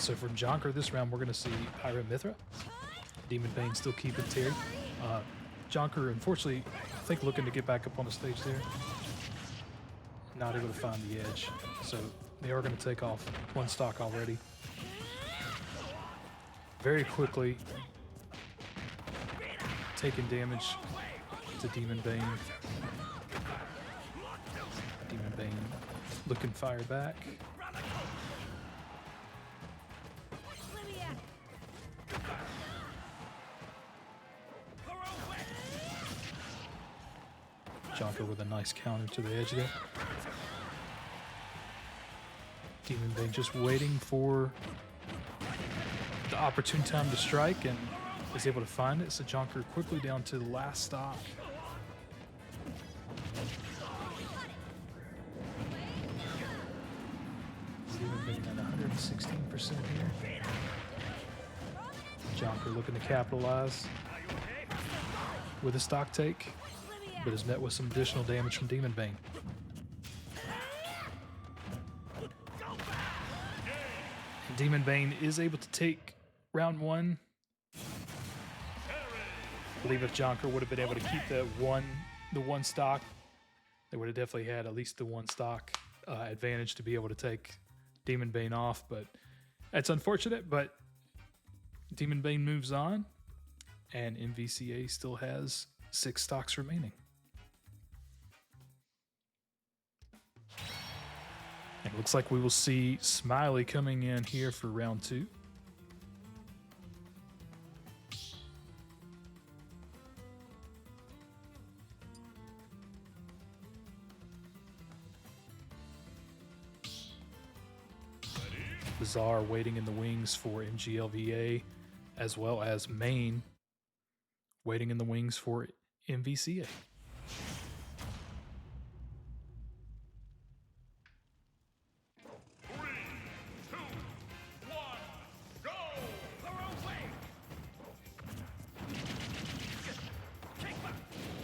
So from Jonker this round, we're going to see Pyra Mithra. Demon Bane still keeping Terry. Jonker, unfortunately, I think looking to get back up on the stage there. Not able to find the edge. So they are going to take off one stock already. Very quickly taking damage to Demon Bane. Demon Bane looking fire back. Jonker with a nice counter to the edge there. Demon Bane just waiting for the opportune time to strike and is able to find it. So Jonker quickly down to the last stock. Demon Bane at 116% here. Jonker looking to capitalize with a stock take, but is met with some additional damage from Demon Bane. And Demon Bane is able to take round one. I believe if Jonker would have been able to keep the one stock, they would have definitely had at least the one stock advantage to be able to take Demon Bane off. But that's unfortunate, but Demon Bane moves on, and MVCA still has 6 stocks remaining. It looks like we will see Smiley coming in here for round 2. Bizarre waiting in the wings for MGLVA, as well as Maine waiting in the wings for MVCA.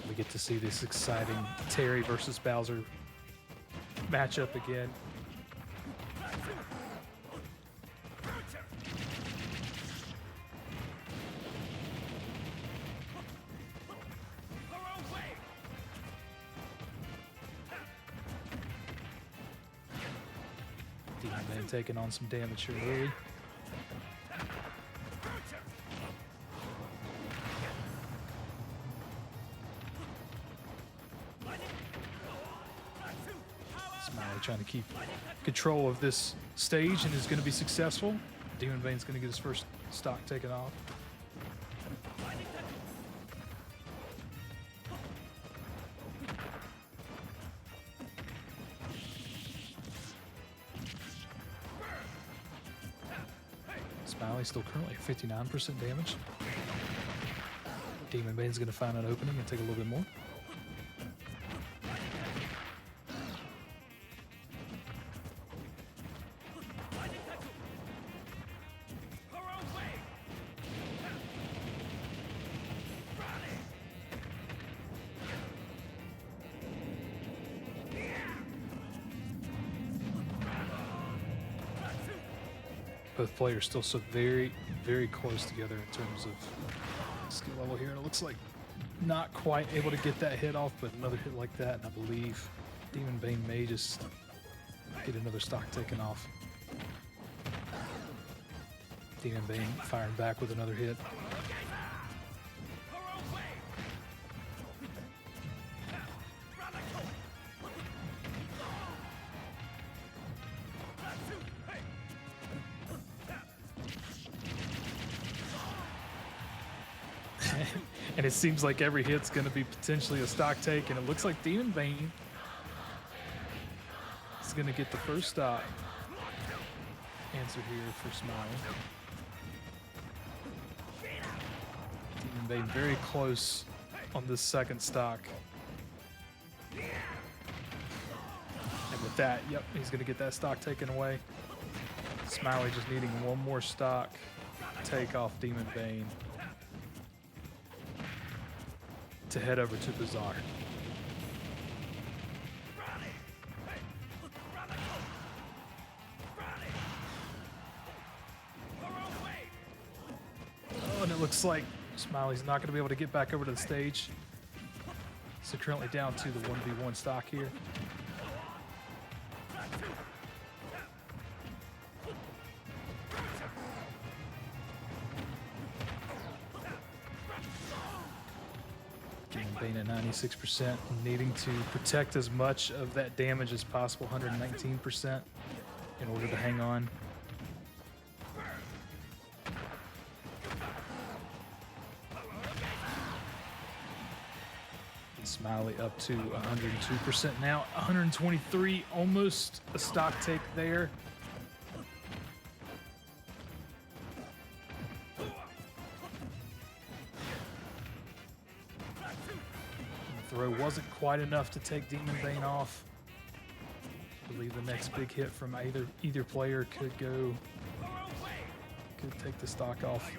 We get to see this exciting Terry versus Bowser matchup again. Demon Bane taking on some damage here early. Smiley trying to keep control of this stage and is going to be successful. Demon Bane's going to get his first stock taken off. Smiley still currently at 59% damage. Demon Bane's going to find an opening and take a little bit more. Both players still so very, very close together in terms of skill level here. And it looks like not quite able to get that hit off, but another hit like that, and I believe Demon Bane may just get another stock taken off. Demon Bane firing back with another hit. And it seems like every hit's going to be potentially a stock take, and it looks like Demon Bane is going to get the first stock answer here for Smiley. Demon Bane very close on this second stock. And with that, yep, he's going to get that stock taken away. Smiley just needing one more stock to take off Demon Bane to head over to Bizarre. it looks like Smiley's not going to be able to get back over to the stage. So currently down to the 1v1 stock here. Getting Bane at 96%, needing to protect as much of that damage as possible, 119%, in order to hang on. Smiley up to 102% now, 123, almost a stock take there. The throw wasn't quite enough to take Demon Bane off. I believe the next big hit from either player could take the stock off.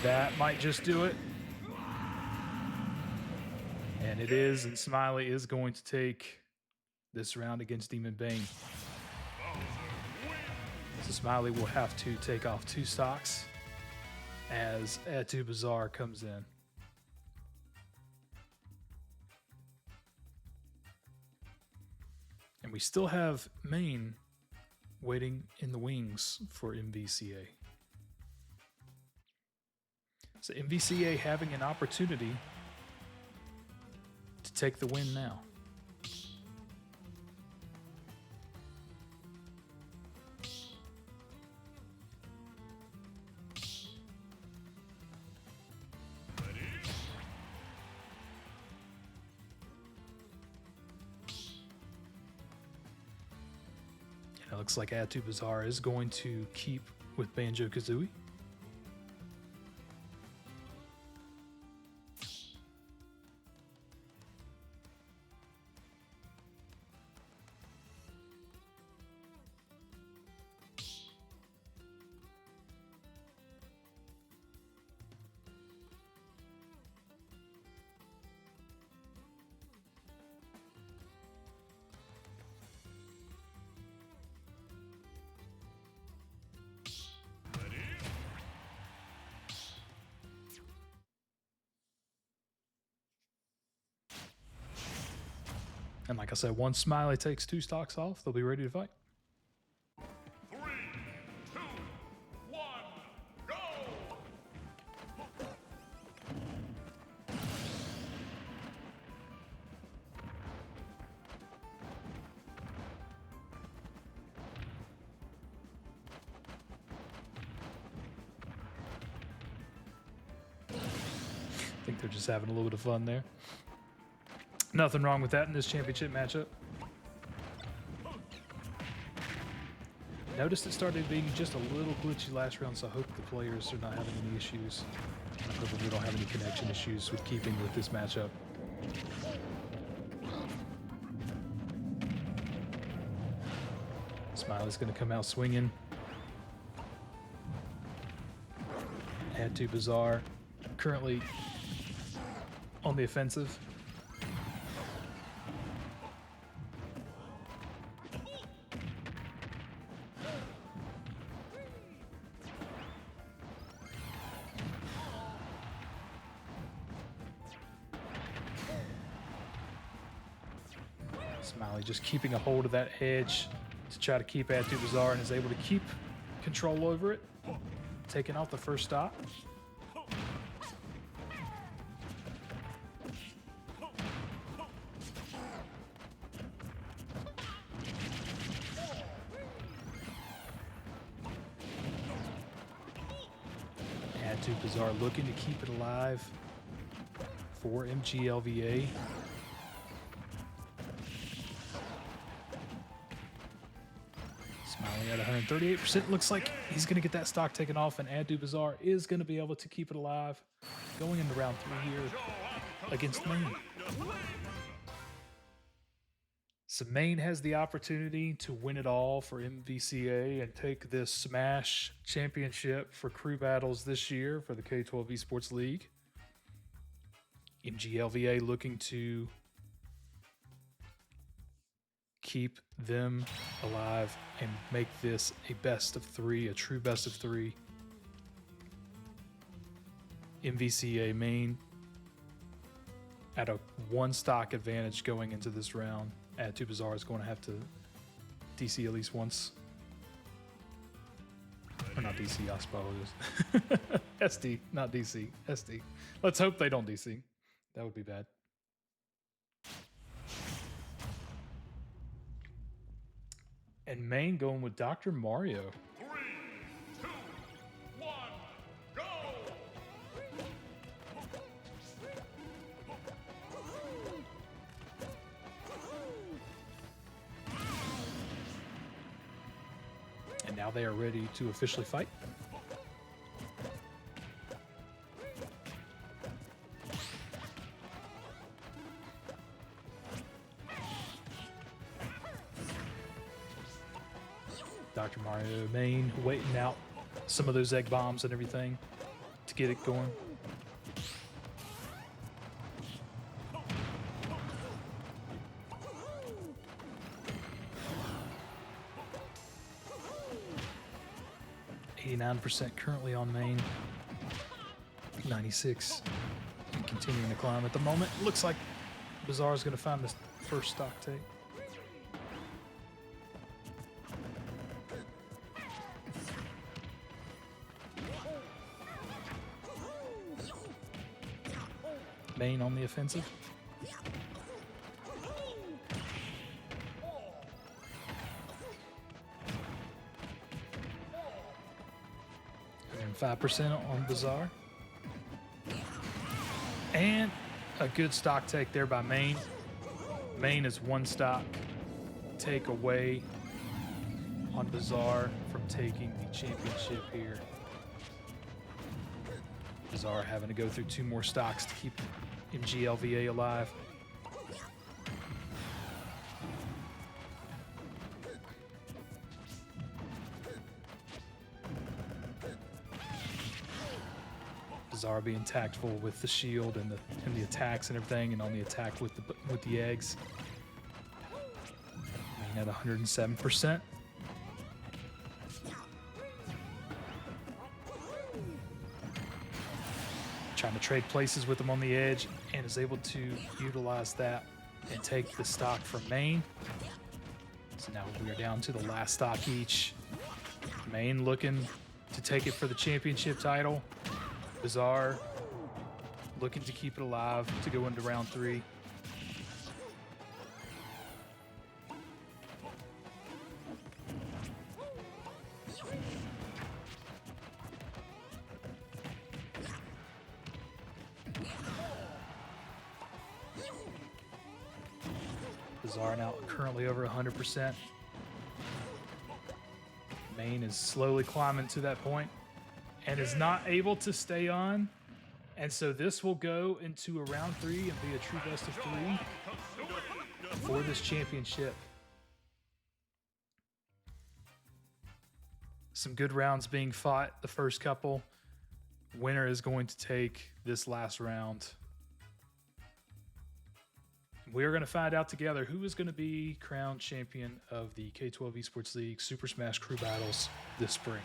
That might just do it. And it is, and Smiley is going to take this round against Demon Bane. So Smiley will have to take off 2 stocks as Atu Bazaar comes in. And we still have Maine waiting in the wings for MVCA. So MVCA having an opportunity to take the win now. And it looks like Atu Bazaar is going to keep with Banjo-Kazooie. And like I said, once Smiley takes 2 stocks off, they'll be ready to fight. 3, 2, 1, go! I think they're just having a little bit of fun there. Nothing wrong with that in this championship matchup. Noticed it started being just a little glitchy last round, so I hope the players are not having any issues. I hope we don't have any connection issues with keeping with this matchup. Smiley's going to come out swinging. Atu Bazaar currently on the offensive. Smiley just keeping a hold of that edge to try to keep Atu Bazaar, and is able to keep control over it. Taking off the first stop. Atu Bazaar looking to keep it alive for MGLVA. Smiley at 138%. Looks like he's going to get that stock taken off, and Atu Bazaar is going to be able to keep it alive going into round 3 here against Maine. So Maine has the opportunity to win it all for MVCA and take this Smash Championship for crew battles this year for the K-12 Esports League. MGLVA looking to keep them alive and make this a best of 3, a true best of 3. MVCA main at a 1 stock advantage going into this round. Add 2 Bazaar is going to have to DC at least once. Or not DC, I suppose. SD, not DC. SD. Let's hope they don't DC. That would be bad. And main going with Dr. Mario. 3, 2, 1, go! And now they are ready to officially fight. Dr. Mario main waiting out some of those egg bombs and everything to get it going. %, currently on main. 96 and continuing to climb at the moment. Looks like Bazaar is going to find the first stock take. Main on the offensive. And 5% on Bazaar. And a good stock take there by Main. Main is 1 stock take away on Bazaar from taking the championship here. Bazaar having to go through 2 more stocks to keep MGLVA alive. Bazaar being tactful with the shield and the attacks and everything, and on the attack with the eggs. Main at 107%. Trying to trade places with them on the edge, and is able to utilize that and take the stock from Main. So now we are down to the last stock each. Main looking to take it for the championship title. Bazaar looking to keep it alive to go into round 3. Bazaar now currently over 100%. Main is slowly climbing to that point and is not able to stay on. And so this will go into a round 3 and be a true best of 3 for this championship. Some good rounds being fought the first couple. Winner is going to take this last round. We are going to find out together who is going to be crowned champion of the K-12 Esports League Super Smash Crew Battles this spring.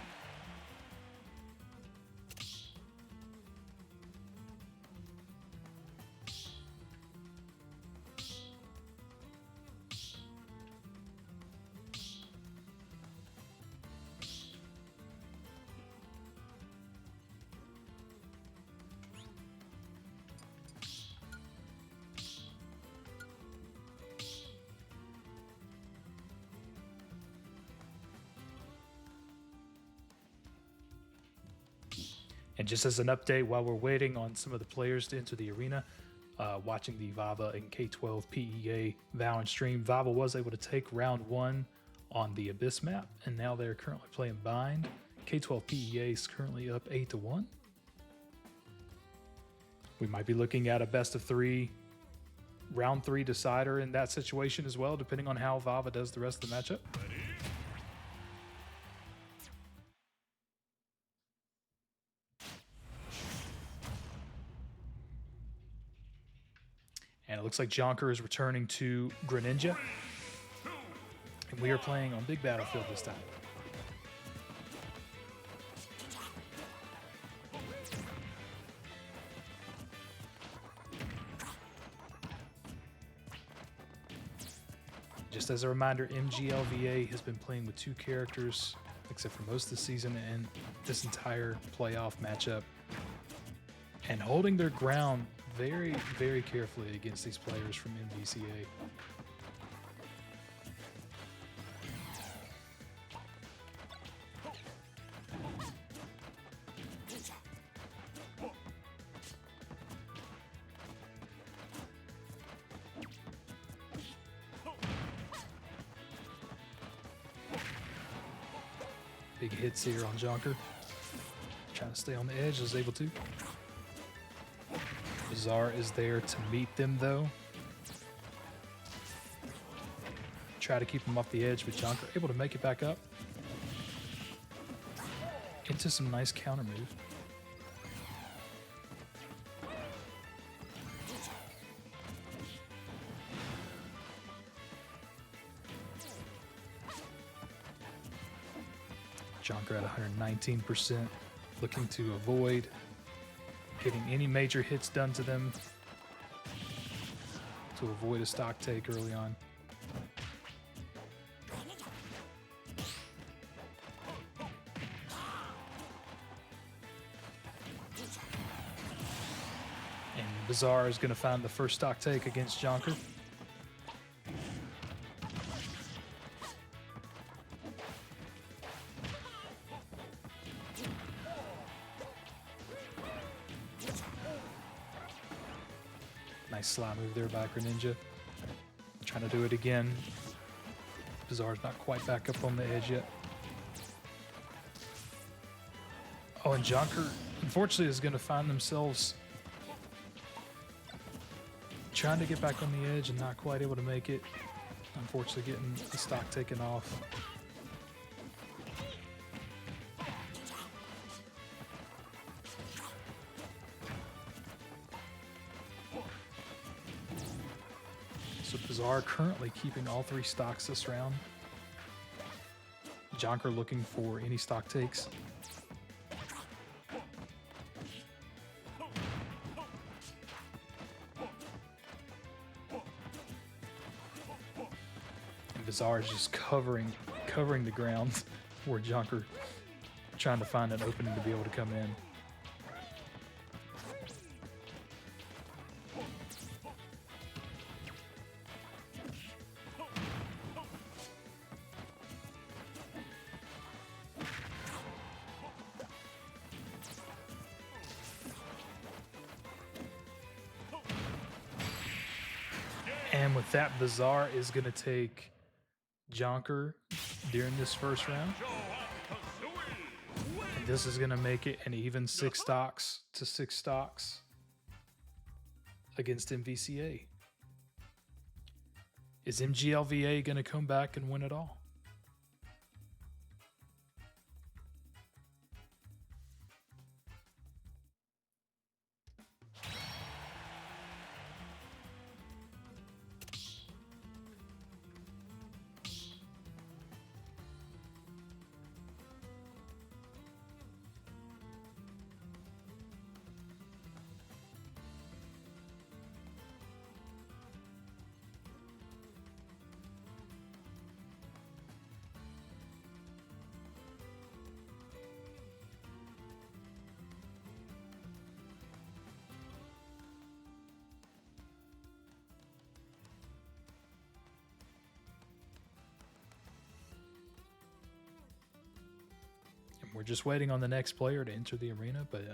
And just as an update, while we're waiting on some of the players to enter the arena, watching the VAVA and K-12 PEA Vow and stream, VAVA was able to take round 1 on the Abyss map, and now they're currently playing Bind. K-12 PEA is currently up 8-1. We might be looking at a best of 3, round 3 decider in that situation as well, depending on how VAVA does the rest of the matchup. And it looks like Jonker is returning to Greninja. And we are playing on Big Battlefield this time. Just as a reminder, MGLVA has been playing with 2 characters, except for most of the season and this entire playoff matchup, and holding their ground very, very carefully against these players from MVCA. Big hits here on Jonker. Trying to stay on the edge, is able to. Bizarre is there to meet them though. Try to keep him off the edge, but Jonker able to make it back up. Into some nice counter move. Jonker at 119%, looking to avoid getting any major hits done to them to avoid a stock take early on. And Bizarre is going to find the first stock take against Jonker. Nice slide move there by Greninja. Trying to do it again. Bizarre's not quite back up on the edge yet. Oh, and Jonker, unfortunately, is going to find themselves trying to get back on the edge and not quite able to make it. Unfortunately, getting the stock taken off. So Bizarre currently keeping all 3 stocks this round. Jonker looking for any stock takes. And Bizarre is just covering the ground where Jonker trying to find an opening to be able to come in. And with that, Bizarre is going to take Jonker during this first round. And this is going to make it an even 6 stocks to 6 stocks against MVCA. Is MGLVA going to come back and win it all? We're just waiting on the next player to enter the arena, but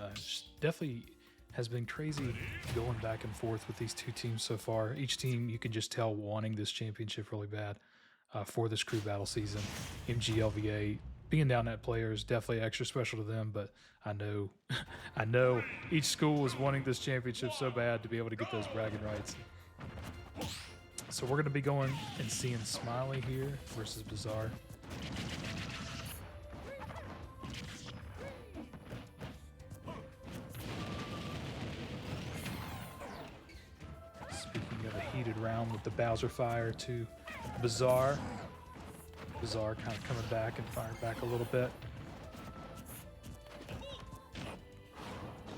definitely has been crazy going back and forth with these 2 teams so far. Each team, you can just tell, wanting this championship really bad for this crew battle season. MGLVA being down that player is definitely extra special to them, but I know each school is wanting this championship so bad to be able to get those bragging rights. So we're going to be going and seeing Smiley here versus Bizarre. Heated round with the Bowser Fire to Bizarre. Bizarre kind of coming back and firing back a little bit.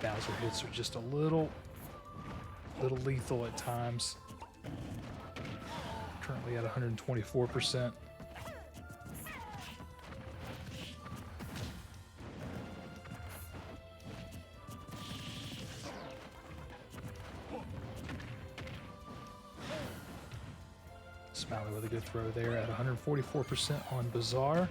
Bowser hits are just a little lethal at times. currently at 124%. Smiley with a good throw there at 144% on Bazaar.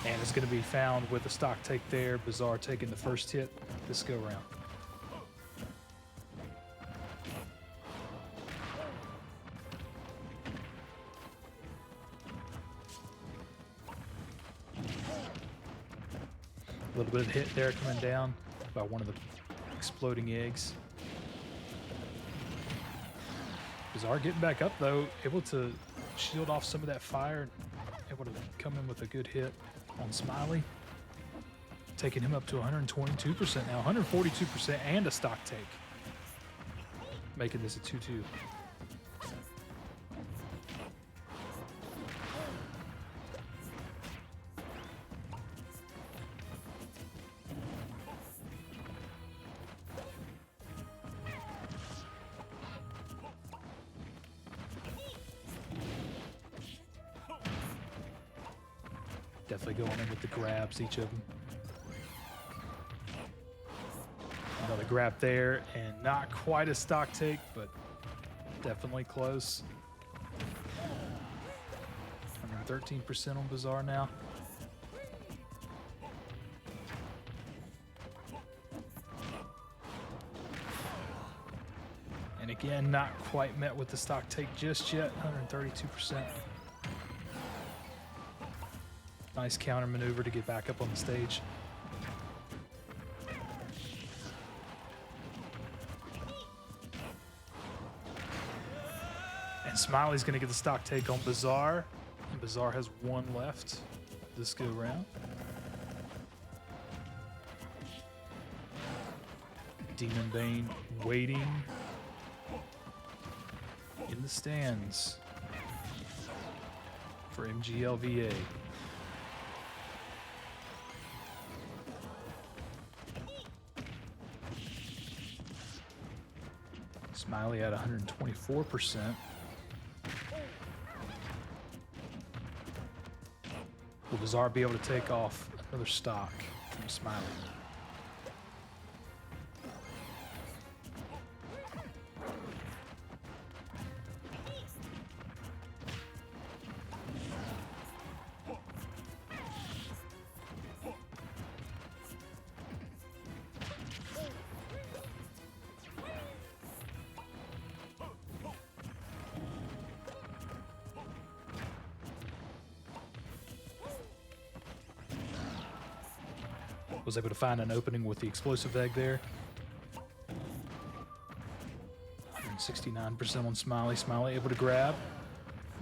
And it's going to be found with a stock take there. Bazaar taking the first hit this go round. A little bit of hit there coming down by one of the exploding eggs. Bazaar getting back up though, able to shield off some of that fire, able to come in with a good hit on Smiley, taking him up to 122% now, 142% and a stock take, making this a 2-2. Definitely going in with the grabs, each of them. Another grab there, and not quite a stock take, but definitely close. 113% on Bazaar now. And again, not quite met with the stock take just yet, 132%. Nice counter maneuver to get back up on the stage. And Smiley's going to get the stock take on Bazaar. And Bazaar has one left this go round. Demon Bane waiting in the stands for MGLVA. Smiley at 124%. Will Bazaar be able to take off another stock from Smiley? Was able to find an opening with the explosive egg there. 169% on Smiley. Smiley able to grab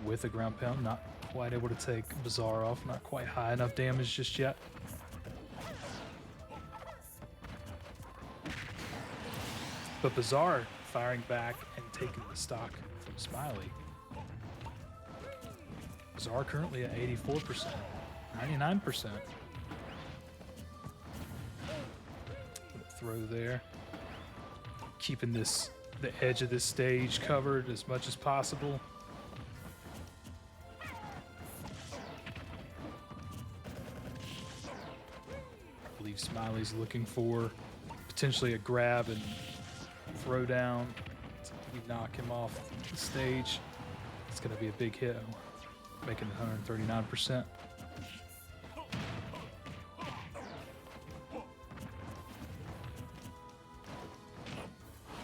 with a ground pound. Not quite able to take Bazaar off. Not quite high enough damage just yet. But Bazaar firing back and taking the stock from Smiley. Bazaar currently at 84%. 99%. Throw there, keeping the edge of this stage covered as much as possible. I believe Smiley's looking for potentially a grab and throw down to knock him off the stage. It's going to be a big hit, making it 139%.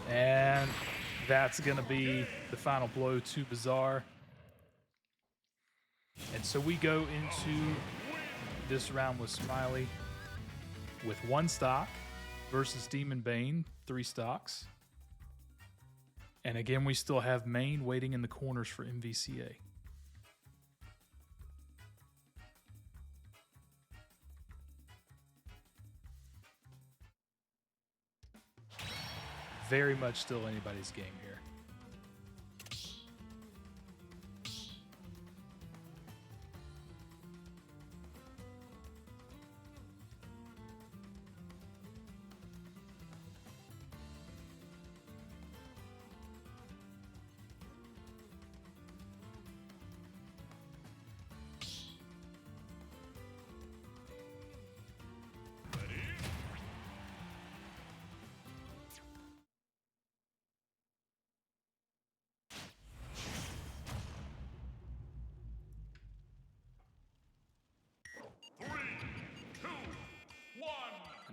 And that's going to be the final blow to Bazaar. And so we go into this round with Smiley with one stock versus Demon Bane, 3 stocks. And again, we still have Maine waiting in the corners for MVCA. Very much still anybody's game here.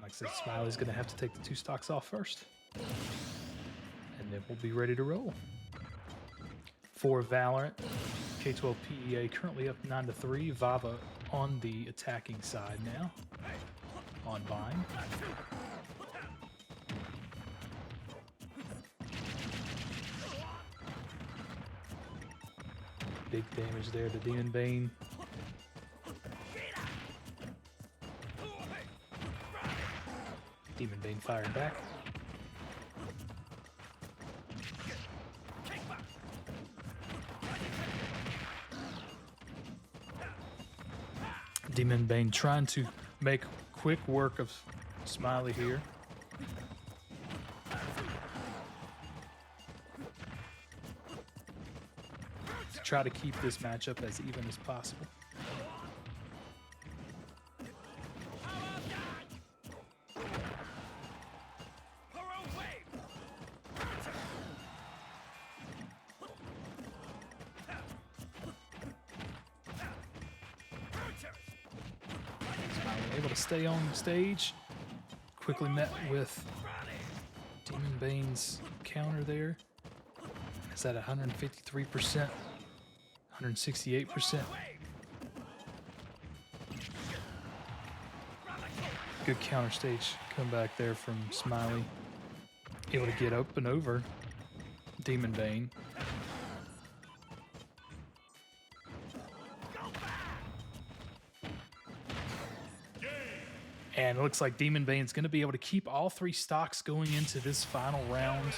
Like I said, Smiley's going to have to take the 2 stocks off first. And then we'll be ready to roll. For Valorant, K12 PEA currently up 9-3. VAVA on the attacking side now. On Vine. Big damage there to Demon Bane. Demon Bane fired back. Demon Bane trying to make quick work of Smiley here. To try to keep this matchup as even as possible. Able to stay on stage. Quickly met with Demon Bane's counter there. It's at 153%, 168%. Good counter stage comeback there from Smiley. Able to get up and over Demon Bane. And it looks like Demon Bane's going to be able to keep all 3 stocks going into this final round.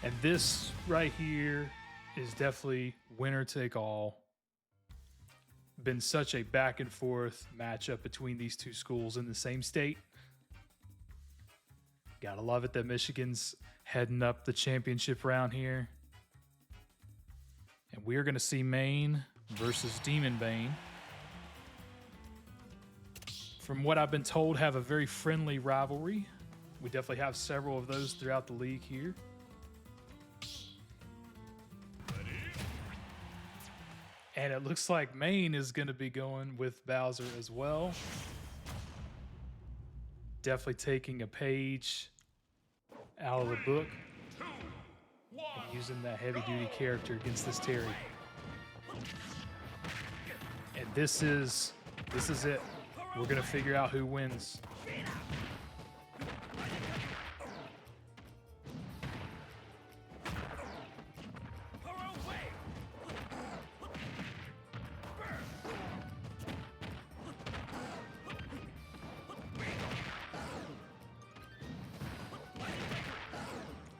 And this right here is definitely winner take all. Been such a back and forth matchup between these 2 schools in the same state. Gotta love it that Michigan's heading up the championship round here. And we're going to see Maine versus Demon Bane. From what I've been told, have a very friendly rivalry. We definitely have several of those throughout the league here. And it looks like Maine is going to be going with Bowser as well. Definitely taking a page out of the book and using that heavy-duty character against this Terry. And this is it. We're going to figure out who wins.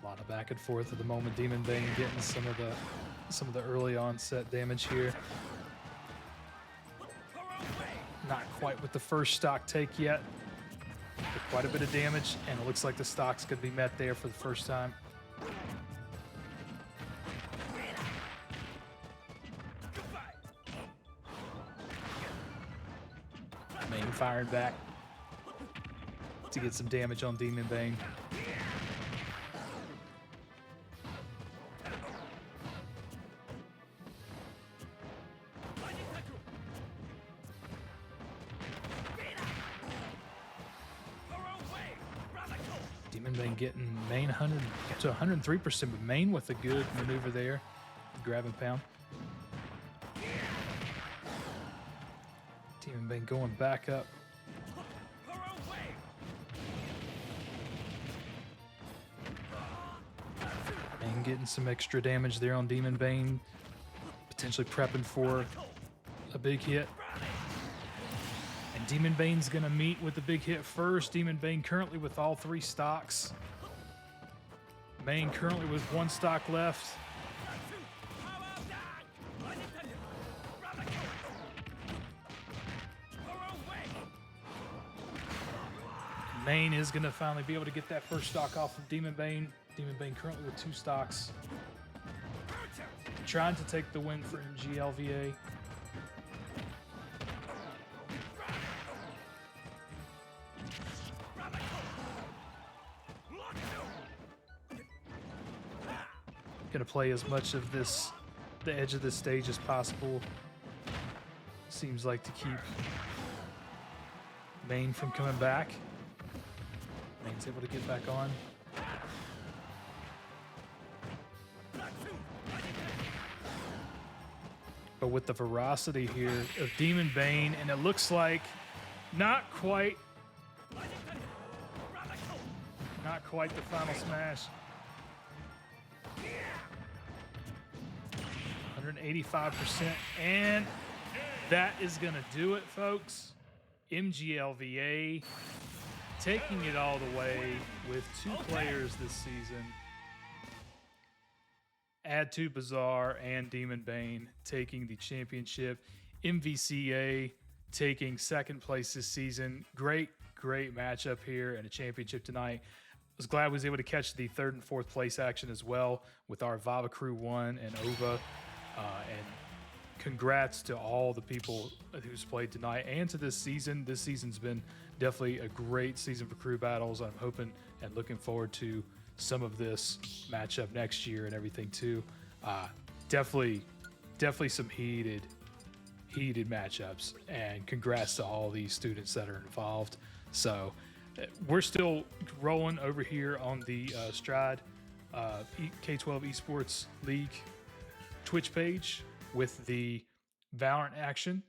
A lot of back and forth at the moment. Demon Bane getting some of the early onset damage here. Not quite with the first stock take yet, but quite a bit of damage, and it looks like the stocks could be met there for the first time. Maine firing back to get some damage on Demon Bane. Demon Bane getting Maine 100 to 103%, but Maine with a good maneuver there. Grab and pound. Demon Bane going back up. Maine getting some extra damage there on Demon Bane. Potentially prepping for a big hit. Demon Bane's gonna meet with the big hit first. Demon Bane currently with all 3 stocks. Maine currently with 1 stock left. Maine is gonna finally be able to get that first stock off of Demon Bane. Demon Bane currently with 2 stocks. Trying to take the win for MGLVA. Going to play as much of the edge of this stage as possible. Seems like to keep Maine from coming back. Main's able to get back on. But with the veracity here of Demon Bane, and it looks like not quite the final smash. 185%, and that is gonna do it, folks. MGLVA taking it all the way with 2 players this season. Add to Bazaar and Demon Bane taking the championship. MVCA taking 2nd place this season. Great matchup here and a championship tonight. I was glad I was able to catch the 3rd and 4th place action as well with our VAVA Crew 1 and OHVA. And congrats to all the people who's played tonight and to this season. This season's been definitely a great season for crew battles. I'm hoping and looking forward to some of this matchup next year and everything too. Definitely some heated matchups, and congrats to all these students that are involved. So we're still rolling over here on the Stride K-12 Esports League Twitch page with the Valorant action.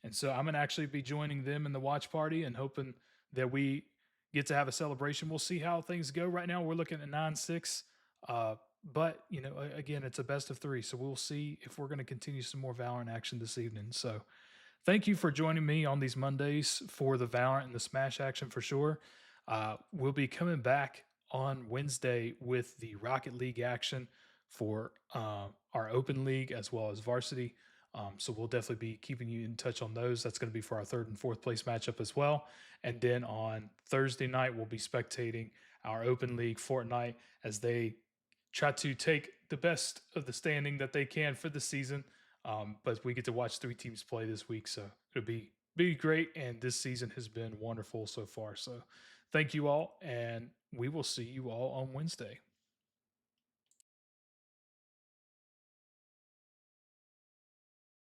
And so I'm going to actually be joining them in the watch party and hoping that we get to have a celebration. We'll see how things go. Right now, we're looking at 9-6. But, you know, again, it's a best of 3. So we'll see if we're going to continue some more Valorant action this evening. So thank you for joining me on these Mondays for the Valorant and the Smash action for sure. We'll be coming back on Wednesday with the Rocket League action for our Open League as well as Varsity. So we'll definitely be keeping you in touch on those. That's going to be for our 3rd and 4th place matchup as well. And then on Thursday night, we'll be spectating our Open League Fortnite as they try to take the best of the standing that they can for the season. But we get to watch 3 teams play this week, so it'll be great. And this season has been wonderful so far. So thank you all, and we will see you all on Wednesday.